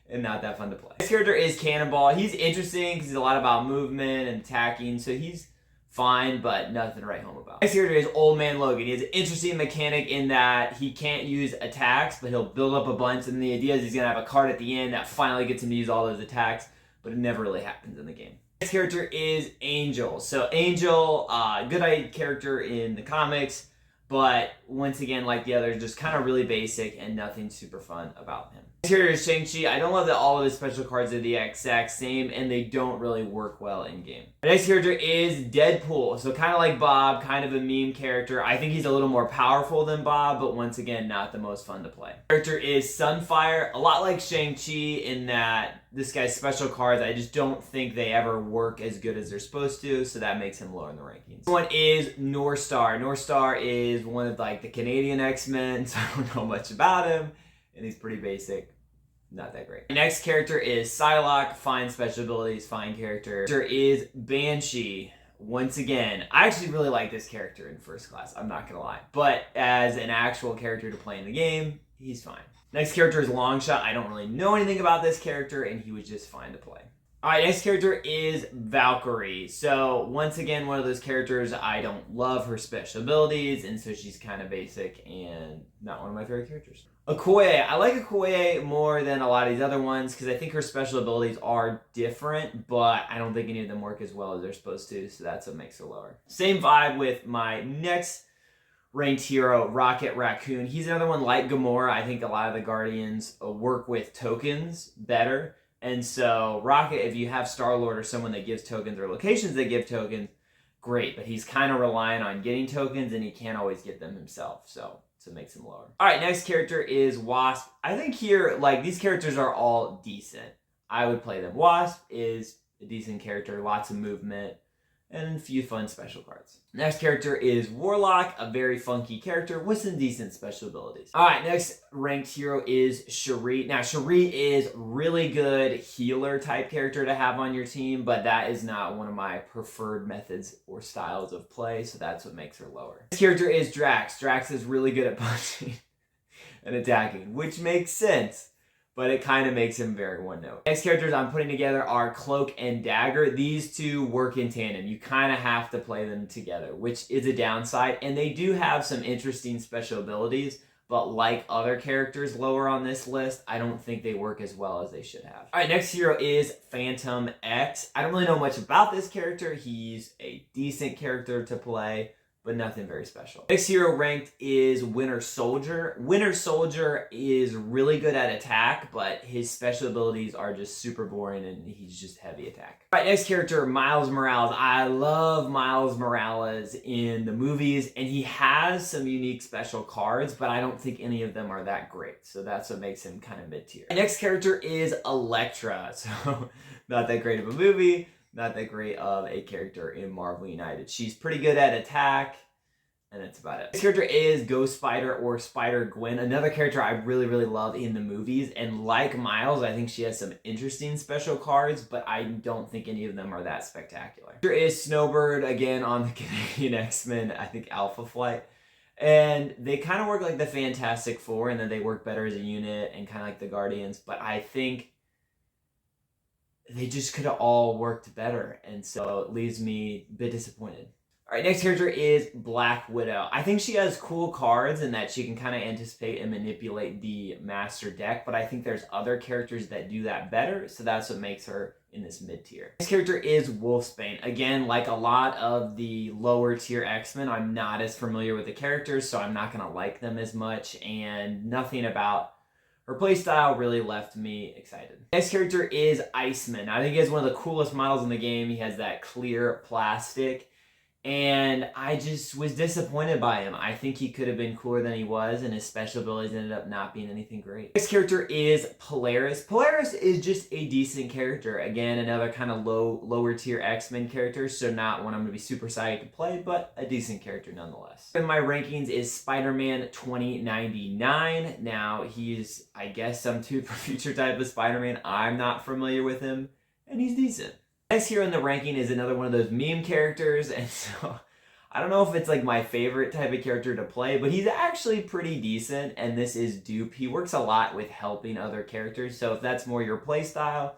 and not that fun to play. This character is Cannonball. He's interesting because he's a lot about movement and attacking, so he's fine, but nothing to write home about. Next character is Old Man Logan. He has an interesting mechanic in that he can't use attacks, but he'll build up a bunch, and the idea is he's going to have a card at the end that finally gets him to use all those attacks, but it never really happens in the game. Next character is Angel. So Angel, good character in the comics, but once again, like the others, just kind of really basic and nothing super fun about him. Next character is Shang-Chi. I don't love that all of his special cards are the exact same, and they don't really work well in game. The next character is Deadpool. So kind of like Bob, kind of a meme character. I think he's a little more powerful than Bob, but once again, not the most fun to play. Character is Sunfire. A lot like Shang-Chi in that this guy's special cards, I just don't think they ever work as good as they're supposed to, so that makes him lower in the rankings. This one is North Star. North Star is one of like the Canadian X-Men, so I don't know much about him, and he's pretty basic. Not that great. Next character is Psylocke. Fine special abilities, fine character. Character is Banshee. Once again, I actually really like this character in First Class, I'm not gonna lie. But as an actual character to play in the game, he's fine. Next character is Longshot. I don't really know anything about this character, and he was just fine to play. Alright, next character is Valkyrie. So, once again, one of those characters, I don't love her special abilities, and so she's kind of basic and not one of my favorite characters. Okoye. I like Okoye more than a lot of these other ones because I think her special abilities are different, but I don't think any of them work as well as they're supposed to, so that's what makes her lower. Same vibe with my next ranked hero, Rocket Raccoon. He's another one like Gamora. I think a lot of the Guardians work with tokens better. And so Rocket, if you have Star-Lord or someone that gives tokens or locations that give tokens, great. But he's kind of relying on getting tokens and he can't always get them himself. So it makes him lower. All right, next character is Wasp. I think here, like, these characters are all decent. I would play them. Wasp is a decent character, lots of movement, and a few fun special cards. Next character is Warlock, a very funky character with some decent special abilities. Alright, next ranked hero is Cherie. Now, Cherie is really good healer type character to have on your team, but that is not one of my preferred methods or styles of play, so that's what makes her lower. Next character is Drax. Drax is really good at punching and attacking, which makes sense, but it kind of makes him very one note. Next characters I'm putting together are Cloak and Dagger. These two work in tandem. You kind of have to play them together, which is a downside. And they do have some interesting special abilities, but like other characters lower on this list, I don't think they work as well as they should have. All right, next hero is Phantom X. I don't really know much about this character. He's a decent character to play, but nothing very special. Next hero ranked is Winter Soldier. Winter Soldier is really good at attack, but his special abilities are just super boring and he's just heavy attack. All right, next character, Miles Morales. I love Miles Morales in the movies, and he has some unique special cards, but I don't think any of them are that great, so that's what makes him kind of mid-tier. Next character is Elektra, so not that great of a movie, not that great of a character in Marvel United. She's pretty good at attack, and that's about it. This character is Ghost Spider or Spider-Gwen, another character I really, really love in the movies. And like Miles, I think she has some interesting special cards, but I don't think any of them are that spectacular. There is Snowbird, again, on the Canadian X-Men, I think Alpha Flight. And they kind of work like the Fantastic Four, and then they work better as a unit and kind of like the Guardians, but I think they just could have all worked better, and so it leaves me a bit disappointed. Alright, next character is Black Widow. I think she has cool cards in that she can kind of anticipate and manipulate the master deck, but I think there's other characters that do that better, so that's what makes her in this mid-tier. This character is Wolfsbane. Again, like a lot of the lower tier X-Men, I'm not as familiar with the characters, so I'm not going to like them as much, and nothing about her playstyle really left me excited. Next character is Iceman. I think he has one of the coolest models in the game. He has that clear plastic, and I just was disappointed by him. I think he could have been cooler than he was, and his special abilities ended up not being anything great. Next character is Polaris. Polaris is just a decent character. Again, another kind of lower tier X-Men character, so not one I'm going to be super psyched to play, but a decent character nonetheless. In my rankings is Spider-Man 2099. Now, he's, I guess, some tooth for future type of Spider-Man. I'm not familiar with him, and he's decent. Next here in the ranking is another one of those meme characters, and so I don't know if it's like my favorite type of character to play, but he's actually pretty decent, and this is Dupe. He works a lot with helping other characters, so if that's more your play style,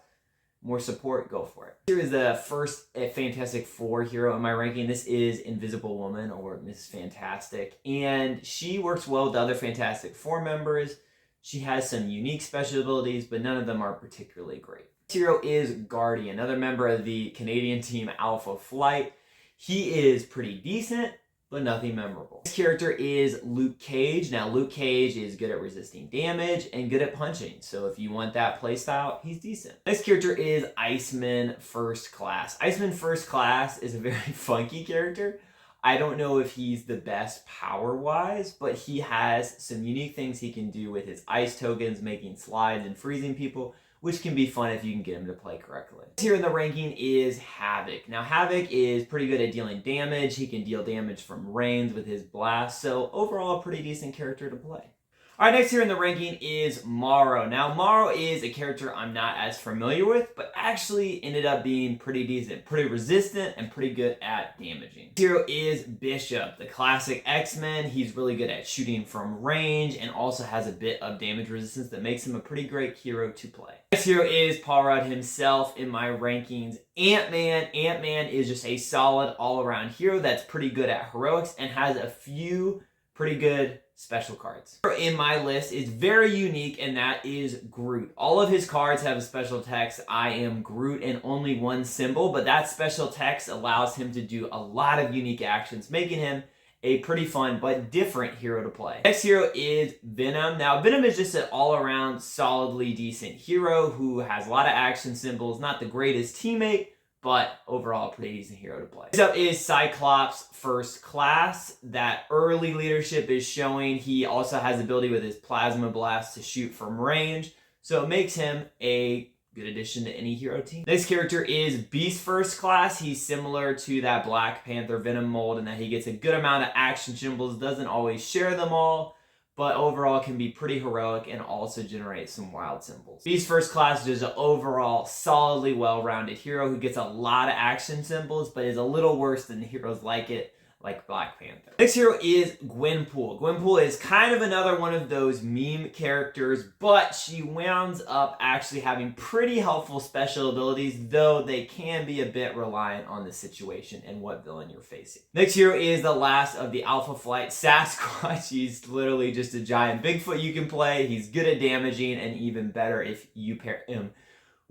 more support, go for it. Here is the first Fantastic Four hero in my ranking. This is Invisible Woman, or Mrs. Fantastic, and she works well with the other Fantastic Four members. She has some unique special abilities, but none of them are particularly great. Hero is Guardian, another member of the Canadian team Alpha Flight. He is pretty decent, but nothing memorable. This character is Luke Cage. Now, Luke Cage is good at resisting damage and good at punching, so if you want that playstyle, he's decent. Next character is Iceman First Class. Iceman First Class is a very funky character. I don't know if he's the best power-wise, but he has some unique things he can do with his ice tokens, making slides and freezing people, which can be fun if you can get him to play correctly. Here in the ranking is Havoc. Now, Havoc is pretty good at dealing damage. He can deal damage from range with his blast, so overall a pretty decent character to play. All right, next here in the ranking is Morrow. Now, Morrow is a character I'm not as familiar with, but actually ended up being pretty decent, pretty resistant, and pretty good at damaging. Hero is Bishop, the classic X-Men. He's really good at shooting from range and also has a bit of damage resistance that makes him a pretty great hero to play. Next hero is Paul Rudd himself in my rankings. Ant-Man. Ant-Man is just a solid all-around hero that's pretty good at heroics and has a few pretty good special cards. In my list is very unique, and that is Groot. All of his cards have a special text, I am Groot, and only one symbol, but that special text allows him to do a lot of unique actions, making him a pretty fun but different hero to play. Next hero is Venom. Now, Venom is just an all-around solidly decent hero who has a lot of action symbols, not the greatest teammate, but overall a pretty decent hero to play. Next up is Cyclops First Class. That early leadership is showing. He also has the ability with his plasma blast to shoot from range, so it makes him a good addition to any hero team. Next character is Beast First Class. He's similar to that Black Panther Venom mold in that he gets a good amount of action symbols, doesn't always share them all, but overall can be pretty heroic and also generate some wild symbols. Beast First Class is an overall solidly well-rounded hero who gets a lot of action symbols, but is a little worse than heroes like it, like Black Panther. Next hero is Gwenpool. Gwenpool is kind of another one of those meme characters, but she wounds up actually having pretty helpful special abilities, though they can be a bit reliant on the situation and what villain you're facing. Next hero is the last of the Alpha Flight Sasquatch. He's literally just a giant Bigfoot you can play. He's good at damaging, and even better if you pair him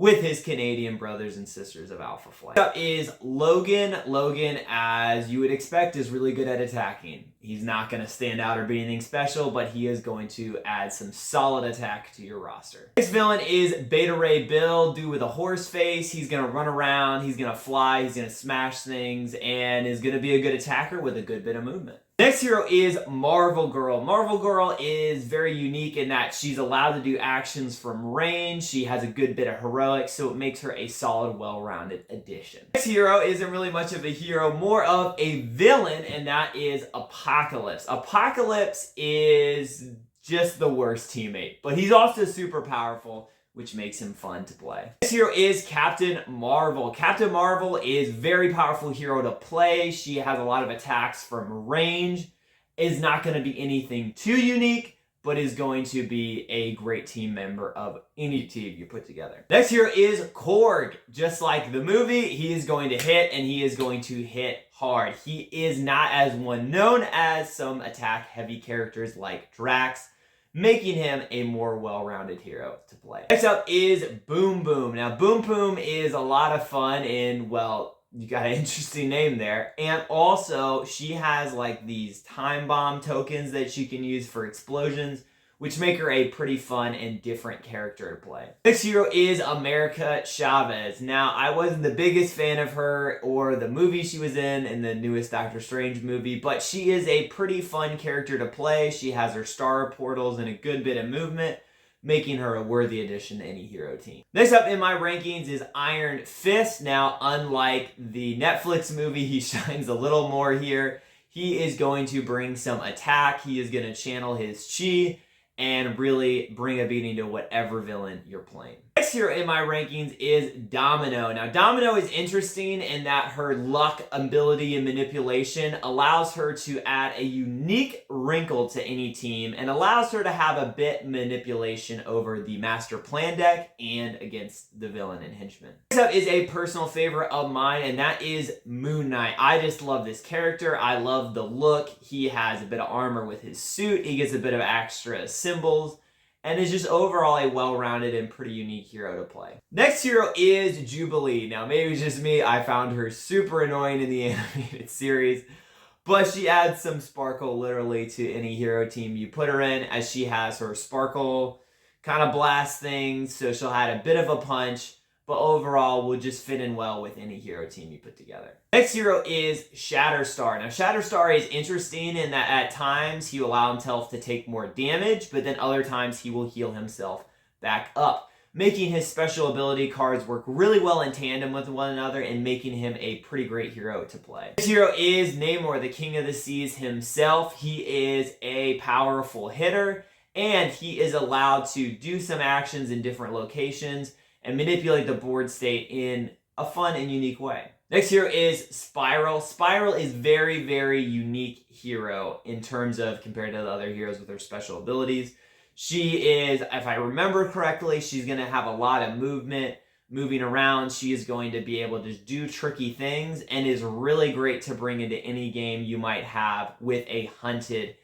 with his Canadian brothers and sisters of Alpha Flight. Next up is Logan. Logan, as you would expect, is really good at attacking. He's not going to stand out or be anything special, but he is going to add some solid attack to your roster. Next villain is Beta Ray Bill, dude with a horse face. He's going to run around, he's going to fly, he's going to smash things, and is going to be a good attacker with a good bit of movement. Next hero is Marvel Girl. Marvel Girl is very unique in that she's allowed to do actions from range. She has a good bit of heroics, so it makes her a solid, well-rounded addition. Next hero isn't really much of a hero, more of a villain, and that is Apocalypse. Apocalypse is just the worst teammate, but he's also super powerful, which makes him fun to play. This hero is Captain Marvel. Captain Marvel is a very powerful hero to play. She has a lot of attacks from range, is not going to be anything too unique, but is going to be a great team member of any team you put together. Next hero is Korg. Just like the movie, he is going to hit, and he is going to hit hard. He is not as one known as some attack-heavy characters like Drax. making him a more well-rounded hero to play. Next up is Boom Boom. Now, Boom Boom is a lot of fun and, well, you got an interesting name there. And also, she has like these time bomb tokens that she can use for explosions, which make her a pretty fun and different character to play. Next hero is America Chavez. Now, I wasn't the biggest fan of her or the movie she was in the newest Doctor Strange movie, but she is a pretty fun character to play. She has her star portals and a good bit of movement, making her a worthy addition to any hero team. Next up in my rankings is Iron Fist. Now, unlike the Netflix movie, he shines a little more here. He is going to bring some attack. He is going to channel his chi and really bring a beating to whatever villain you're playing. Next hero in my rankings is Domino. Now, Domino is interesting in that her luck, ability, and manipulation allows her to add a unique wrinkle to any team and allows her to have a bit manipulation over the master plan deck and against the villain and henchman. Next up is a personal favorite of mine, and that is Moon Knight. I just love this character. I love the look. He has a bit of armor with his suit. He gets a bit of extra symbols, and is just overall a well-rounded and pretty unique hero to play. Next hero is Jubilee. Now, maybe it's just me. I found her super annoying in the animated series, but she adds some sparkle literally to any hero team you put her in, as she has her sparkle kind of blast things, so she'll add a bit of a punch, but overall will just fit in well with any hero team you put together. Next hero is Shatterstar. Now, Shatterstar is interesting in that at times he will allow himself to take more damage, but then other times he will heal himself back up, making his special ability cards work really well in tandem with one another and making him a pretty great hero to play. This hero is Namor, the King of the Seas himself. He is a powerful hitter, and he is allowed to do some actions in different locations and manipulate the board state in a fun and unique way. Next hero is Spiral. Spiral is very, very unique hero in terms of compared to the other heroes with her special abilities. She is, if I remember correctly, she's going to have a lot of movement, moving around. She is going to be able to do tricky things and is really great to bring into any game you might have with a hunted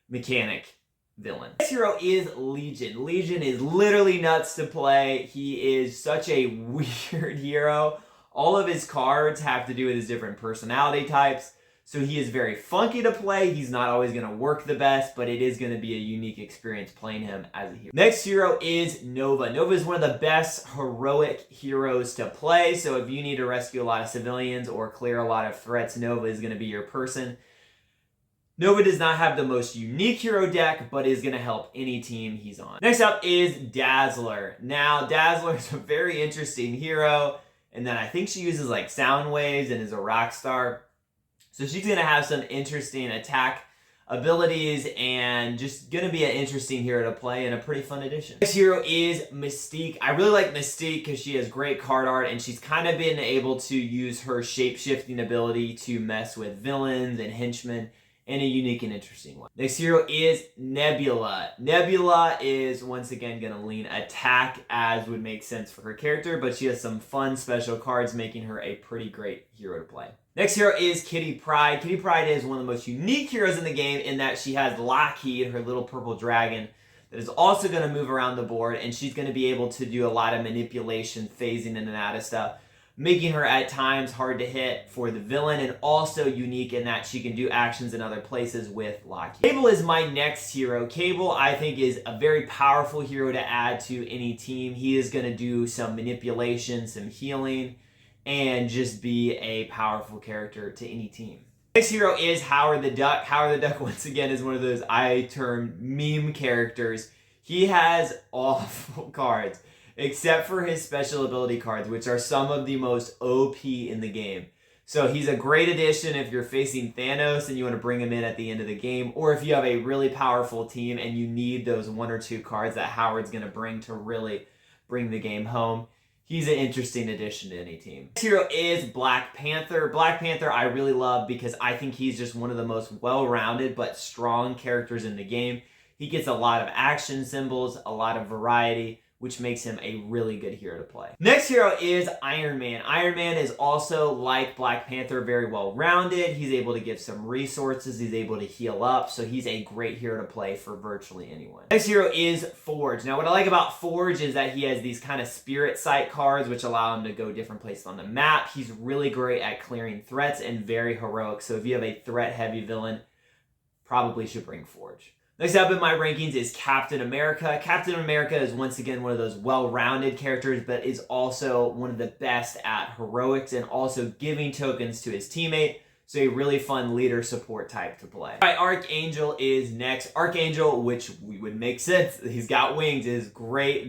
mechanic villain. Next hero is Legion. Legion is literally nuts to play. He is such a weird hero. All of his cards have to do with his different personality types, so he is very funky to play. He's not always going to work the best, but it is going to be a unique experience playing him as a hero. Next hero is Nova. Nova is one of the best heroic heroes to play, so if you need to rescue a lot of civilians or clear a lot of threats, Nova is going to be your person. Nova does not have the most unique hero deck, but is going to help any team he's on. Next up is Dazzler. Now, Dazzler is a very interesting hero, and then I think she uses like sound waves and is a rock star. So she's going to have some interesting attack abilities and just going to be an interesting hero to play and a pretty fun addition. Next hero is Mystique. I really like Mystique because she has great card art and she's kind of been able to use her shape-shifting ability to mess with villains and henchmen in a unique and interesting way. Next hero is Nebula. Nebula is once again going to lean attack, as would make sense for her character, but she has some fun special cards making her a pretty great hero to play. Next hero is Kitty Pryde. Kitty Pryde is one of the most unique heroes in the game in that she has Lockheed, her little purple dragon, that is also going to move around the board, and she's going to be able to do a lot of manipulation, phasing in and out of stuff, making her at times hard to hit for the villain, and also unique in that she can do actions in other places with Lockheed. Cable is my next hero. Cable, I think, is a very powerful hero to add to any team. He is going to do some manipulation, some healing, and just be a powerful character to any team. Next hero is Howard the Duck. Howard the Duck, once again, is one of those I term meme characters. He has awful cards, except for his special ability cards, which are some of the most OP in the game. So he's a great addition if you're facing Thanos and you want to bring him in at the end of the game, or if you have a really powerful team and you need those one or two cards that Howard's going to bring to really bring the game home. He's an interesting addition to any team. Next hero is Black Panther. Black Panther I really love because I think he's just one of the most well-rounded but strong characters in the game. He gets a lot of action symbols, a lot of variety, which makes him a really good hero to play. Next hero is Iron Man. Iron Man is also, like Black Panther, very well rounded. He's able to give some resources. He's able to heal up. So he's a great hero to play for virtually anyone. Next hero is Forge. Now what I like about Forge is that he has these kind of spirit sight cards which allow him to go different places on the map. He's really great at clearing threats and very heroic. So if you have a threat heavy villain, probably should bring Forge. Next up in my rankings is Captain America. Captain America is once again one of those well-rounded characters, but is also one of the best at heroics and also giving tokens to his teammate. So a really fun leader support type to play. All right, Archangel is next. Archangel, which would make sense, he's got wings, is great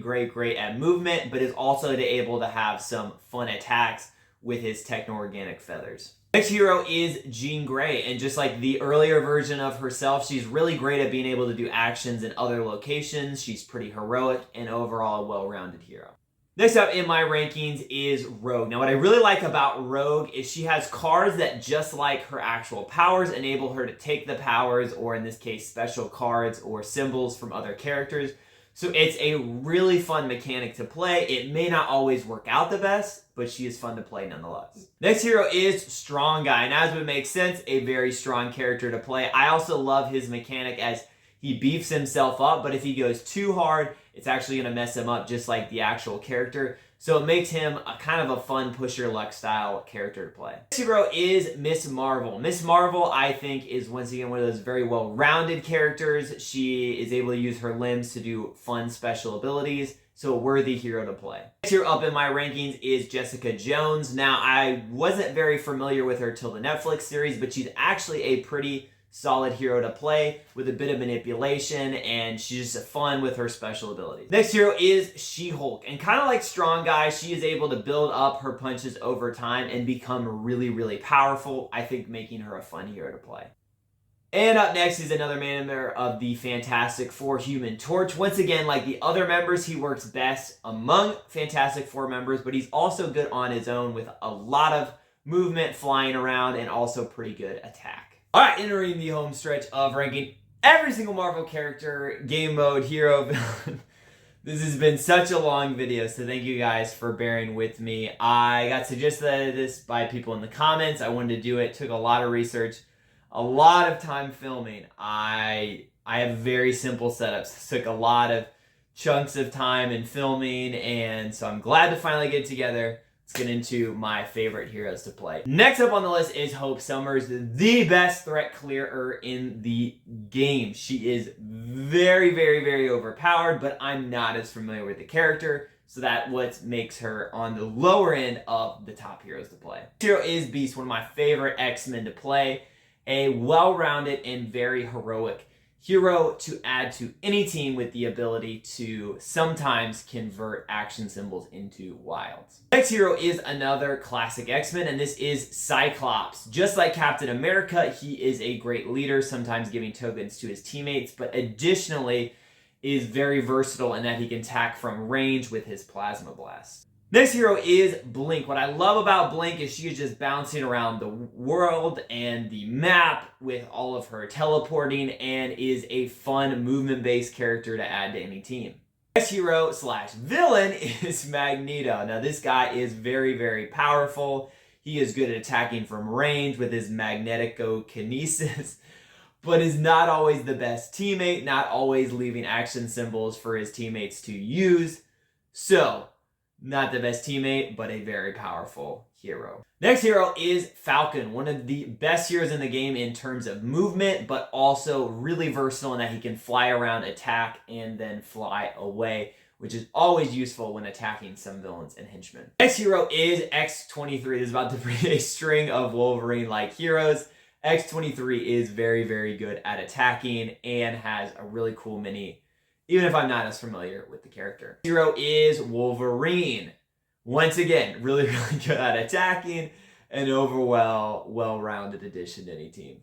at movement, but is also able to have some fun attacks with his techno-organic feathers. Next hero is Jean Grey, and just like the earlier version of herself, she's really great at being able to do actions in other locations. She's pretty heroic and overall a well-rounded hero. Next up in my rankings is Rogue. Now what I really like about Rogue is she has cards that, just like her actual powers, enable her to take the powers, or in this case special cards or symbols from other characters. So it's a really fun mechanic to play. It may not always work out the best, but she is fun to play nonetheless. Next hero is Strong Guy, and as would make sense, a very strong character to play. I also love his mechanic as he beefs himself up, but if he goes too hard, it's actually going to mess him up just like the actual character. So it makes him a kind of a fun pusher luck style character to play. Next hero is Miss Marvel. Miss Marvel, I think, is once again one of those very well-rounded characters. She is able to use her limbs to do fun special abilities. So a worthy hero to play. Next hero up in my rankings is Jessica Jones. Now, I wasn't very familiar with her till the Netflix series, but she's actually a pretty solid hero to play with a bit of manipulation, and she's just fun with her special abilities. Next hero is She-Hulk, and kind of like Strong Guy, she is able to build up her punches over time and become really powerful, I think making her a fun hero to play. And up next is another member of the Fantastic Four, Human Torch. Once again, like the other members, he works best among Fantastic Four members, but he's also good on his own with a lot of movement, flying around, and also pretty good attack. All right, entering the home stretch of ranking every single Marvel character, game mode, hero, villain. This has been such a long video, so thank you guys for bearing with me. I got suggested this by people in the comments. I wanted to do it. Took a lot of research, a lot of time filming. I have very simple setups. It took a lot of chunks of time in filming, and so I'm glad to finally get together. Let's get into my favorite heroes to play. Next up on the list is Hope Summers, the best threat clearer in the game. She is very overpowered, but I'm not as familiar with the character, so that's what makes her on the lower end of the top heroes to play. This hero is Beast, one of my favorite X-Men to play. A well-rounded and very heroic hero to add to any team with the ability to sometimes convert action symbols into wilds. Next hero is another classic X-Men, and this is Cyclops. Just like Captain America, he is a great leader, sometimes giving tokens to his teammates, but additionally is very versatile in that he can attack from range with his plasma blast. Next hero is Blink. What I love about Blink is she is just bouncing around the world and the map with all of her teleporting, and is a fun movement-based character to add to any team. Next hero slash villain is Magneto. Now this guy is very powerful. He is good at attacking from range with his magneticokinesis, but is not always the best teammate, not always leaving action symbols for his teammates to use. So, not the best teammate, but a very powerful hero. Next hero is Falcon, one of the best heroes in the game in terms of movement, but also really versatile in that he can fly around, attack, and then fly away, which is always useful when attacking some villains and henchmen. Next hero is X-23. This is about to bring a string of Wolverine-like heroes. X-23 is very good at attacking and has a really cool mini, even if I'm not as familiar with the character. Hero is Wolverine. Once again, really good at attacking and overall well-rounded addition to any team.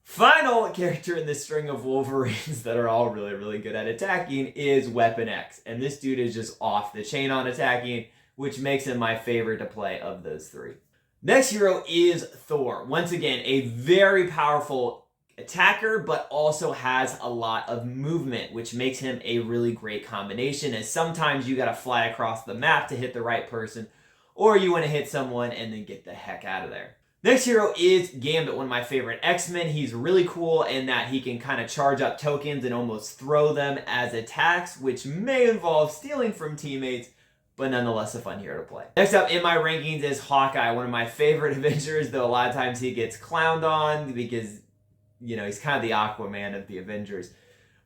Final character in this string of Wolverines that are all really good at attacking is Weapon X. And this dude is just off the chain on attacking, which makes him my favorite to play of those three. Next hero is Thor. Once again, a very powerful attacker, but also has a lot of movement, which makes him a really great combination, as sometimes you gotta fly across the map to hit the right person, or you want to hit someone and then get the heck out of there. Next hero is Gambit, one of my favorite X-Men. He's really cool in that he can kind of charge up tokens and almost throw them as attacks, which may involve stealing from teammates, but nonetheless a fun hero to play. Next up in my rankings is Hawkeye, one of my favorite Avengers, though a lot of times he gets clowned on because, you know, he's kind of the Aquaman of the Avengers.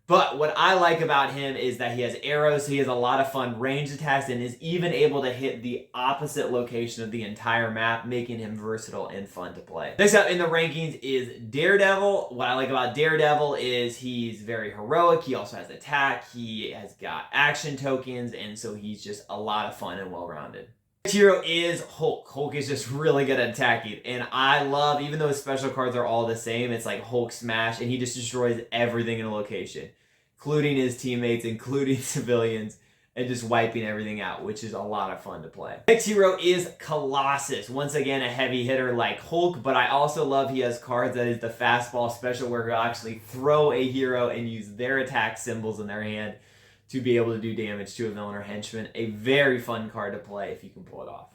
But what I like about him is that he has arrows, so he has a lot of fun range attacks and is even able to hit the opposite location of the entire map, making him versatile and fun to play. Next up in the rankings is Daredevil. What I like about Daredevil is he's very heroic. He also has attack. He has got action tokens, and so he's just a lot of fun and well-rounded. Next hero is Hulk. Hulk is just really good at attacking, and I love, even though his special cards are all the same, it's like Hulk Smash, and he just destroys everything in a location, including his teammates, including civilians, and just wiping everything out, which is a lot of fun to play. Next hero is Colossus. Once again, a heavy hitter like Hulk, but I also love he has cards that is the fastball special where he'll actually throw a hero and use their attack symbols in their hand to be able to do damage to a villain or henchman. A very fun card to play if you can pull it off.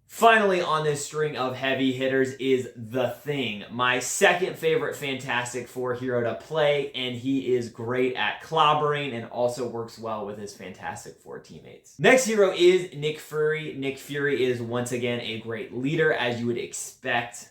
Finally on this string of heavy hitters is The Thing, my second favorite Fantastic Four hero to play, and he is great at clobbering and also works well with his Fantastic Four teammates. Next hero is Nick Fury. Nick Fury is once again a great leader, as you would expect,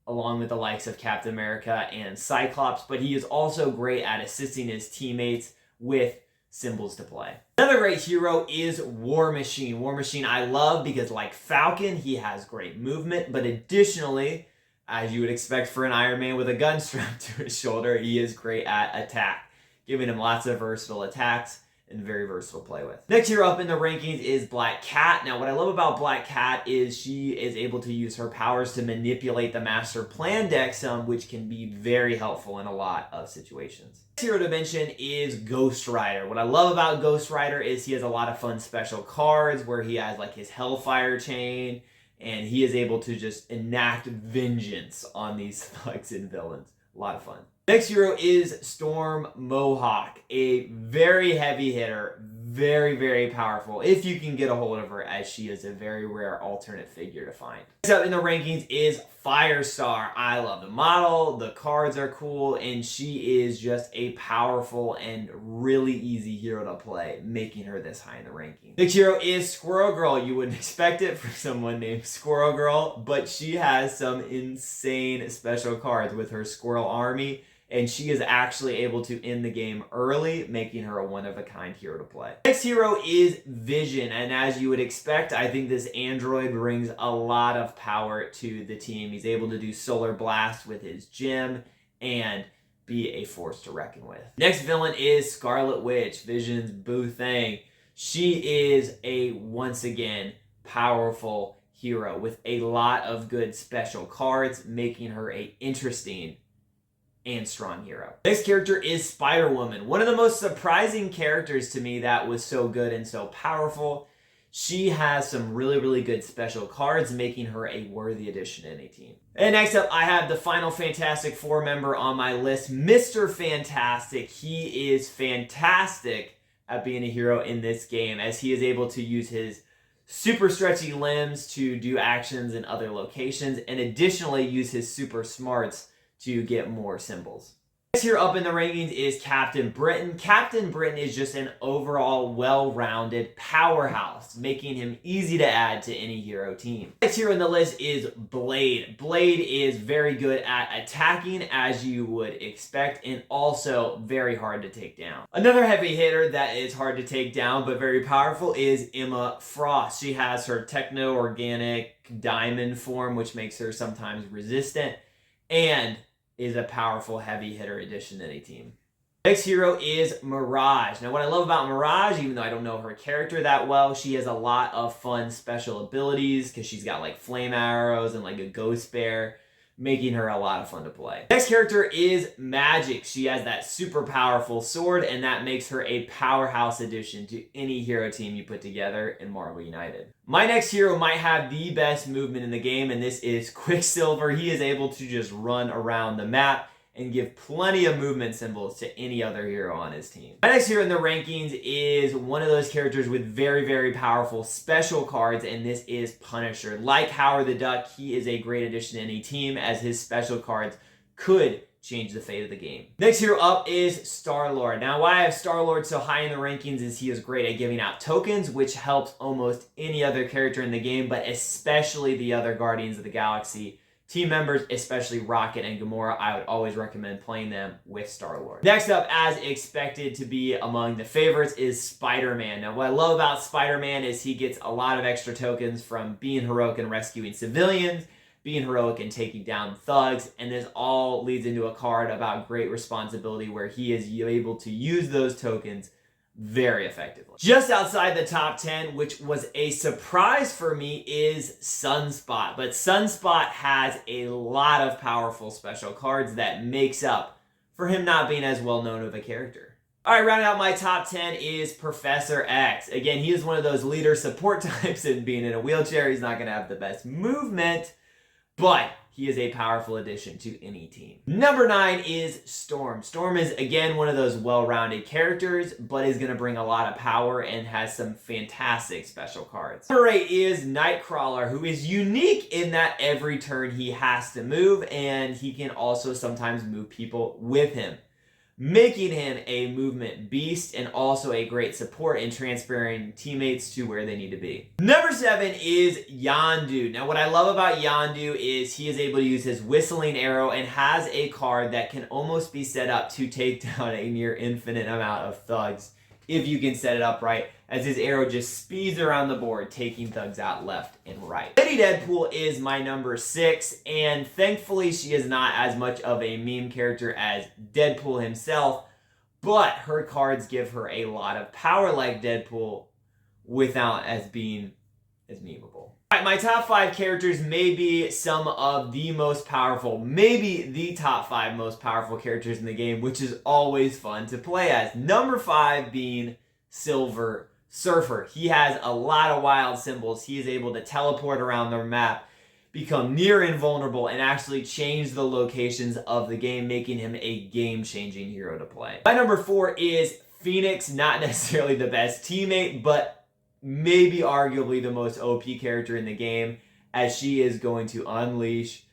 along with the likes of Captain America and Cyclops, but he is also great at assisting his teammates with symbols to play. Another great hero is War Machine. War Machine I love because, like Falcon, he has great movement, but additionally, as you would expect for an Iron Man with a gun strapped to his shoulder, he is great at attack, giving him lots of versatile attacks and very versatile to play with. Next hero up in the rankings is Black Cat. Now, what I love about Black Cat is she is able to use her powers to manipulate the Master Plan deck some, which can be very helpful in a lot of situations. Next hero to mention is Ghost Rider. What I love about Ghost Rider is he has a lot of fun special cards where he has like his Hellfire chain, and he is able to just enact vengeance on these thugs and villains. A lot of fun. Next hero is Storm Mohawk, a very heavy hitter, very, very powerful if you can get a hold of her, as she is a very rare alternate figure to find. Next up in the rankings is Firestar. I love the model, the cards are cool, and she is just a powerful and really easy hero to play, making her this high in the rankings. Next hero is Squirrel Girl. You wouldn't expect it for someone named Squirrel Girl, but she has some insane special cards with her Squirrel Army, and she is actually able to end the game early, making her a one-of-a-kind hero to play. Next hero is Vision, and as you would expect, I think this android brings a lot of power to the team. He's able to do Solar Blast with his gem and be a force to reckon with. Next villain is Scarlet Witch, Vision's boo thing. She is a, once again, powerful hero with a lot of good special cards, making her a interesting and strong hero. Next character is Spider-Woman, one of the most surprising characters to me that was so good and so powerful. She has some really, really good special cards, making her a worthy addition to any team. And next up, I have the final Fantastic Four member on my list, Mr. Fantastic. He is fantastic at being a hero in this game, as he is able to use his super stretchy limbs to do actions in other locations, and additionally use his super smarts to get more symbols. Next here up in the rankings is Captain Britain. Captain Britain is just an overall well-rounded powerhouse, making him easy to add to any hero team. Next here on the list is Blade. Blade is very good at attacking, as you would expect, and also very hard to take down. Another heavy hitter that is hard to take down but very powerful is Emma Frost. She has her techno-organic diamond form, which makes her sometimes resistant, and is a powerful heavy hitter addition to any team. Next hero is Mirage. Now, what I love about Mirage, even though I don't know her character that well, she has a lot of fun special abilities because she's got like flame arrows and like a ghost bear, making her a lot of fun to play. Next character is Magic. She has that super powerful sword, and that makes her a powerhouse addition to any hero team you put together in Marvel United. My next hero might have the best movement in the game, and this is Quicksilver. He is able to just run around the map and give plenty of movement symbols to any other hero on his team. My next hero in the rankings is one of those characters with very, very powerful special cards, and this is Punisher. Like Howard the Duck, he is a great addition to any team, as his special cards could change the fate of the game. Next hero up is Star-Lord. Now, why I have Star-Lord so high in the rankings is he is great at giving out tokens, which helps almost any other character in the game, but especially the other Guardians of the Galaxy team members, especially Rocket and Gamora. I would always recommend playing them with Star-Lord. Next up, as expected to be among the favorites, is Spider-Man. Now, what I love about Spider-Man is he gets a lot of extra tokens from being heroic and rescuing civilians, being heroic and taking down thugs, and this all leads into a card about great responsibility where he is able to use those tokens very effectively. Just outside the top 10, which was a surprise for me, is Sunspot. But Sunspot has a lot of powerful special cards that makes up for him not being as well known of a character. Alright, rounding out my top 10 is Professor X. Again, he is one of those leader support types, and being in a wheelchair, he's not going to have the best movement, but he is a powerful addition to any team. Number 9 is Storm. Storm is, again, one of those well-rounded characters, but is going to bring a lot of power and has some fantastic special cards. Number 8 is Nightcrawler, who is unique in that every turn he has to move, and he can also sometimes move people with him, making him a movement beast and also a great support in transferring teammates to where they need to be. Number 7 is Yondu. Now, what I love about Yondu is he is able to use his whistling arrow and has a card that can almost be set up to take down a near infinite amount of thugs if you can set it up right, as his arrow just speeds around the board, taking thugs out left and right. Lady Deadpool is my number 6, and thankfully she is not as much of a meme character as Deadpool himself, but her cards give her a lot of power like Deadpool without as being as memeable. Alright, my top 5 characters may be some of the most powerful, maybe the top 5 most powerful characters in the game, which is always fun to play as. Number 5 being Silver Surfer. He has a lot of wild symbols. He is able to teleport around the map, become near invulnerable, and actually change the locations of the game, making him a game-changing hero to play. My number 4 is Phoenix. Not necessarily the best teammate, but maybe arguably the most OP character in the game, as she is going to unleash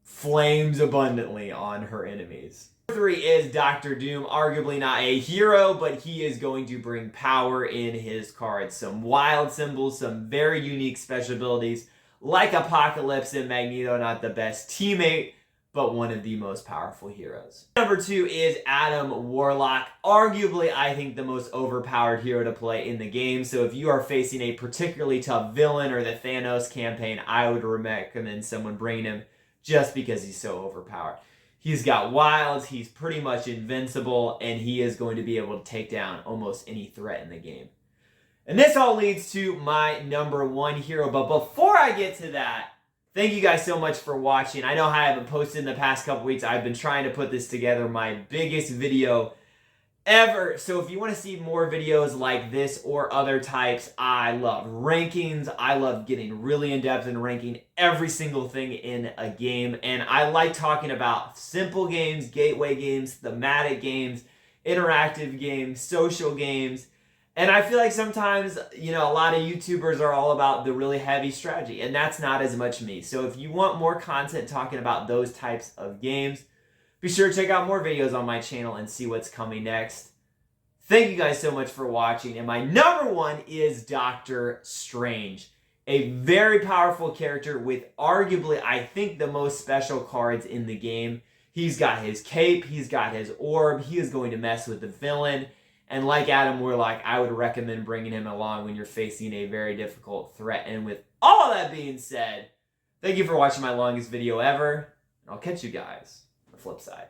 flames abundantly on her enemies. Number 3 is Doctor Doom. Arguably not a hero, but he is going to bring power in his cards. Some wild symbols, some very unique special abilities, like Apocalypse and Magneto, not the best teammate, but one of the most powerful heroes. Number 2 is Adam Warlock. Arguably, I think the most overpowered hero to play in the game. So if you are facing a particularly tough villain or the Thanos campaign, I would recommend someone bringing him just because he's so overpowered. He's got wilds, he's pretty much invincible, and he is going to be able to take down almost any threat in the game. And this all leads to my number 1 hero. But before I get to that, thank you guys so much for watching. I know I haven't posted in the past couple weeks. I've been trying to put this together, my biggest video ever. So if you want to see more videos like this or other types, I love rankings. I love getting really in-depth and ranking every single thing in a game. And I like talking about simple games, gateway games, thematic games, interactive games, social games. And I feel like sometimes, a lot of YouTubers are all about the really heavy strategy, and that's not as much me. So if you want more content talking about those types of games, be sure to check out more videos on my channel and see what's coming next. Thank you guys so much for watching. And my number 1 is Doctor Strange. A very powerful character with arguably, I think, the most special cards in the game. He's got his cape, he's got his orb, he is going to mess with the villain. And like Adam Warlock, I would recommend bringing him along when you're facing a very difficult threat. And with all that being said, thank you for watching my longest video ever. And I'll catch you guys on the flip side.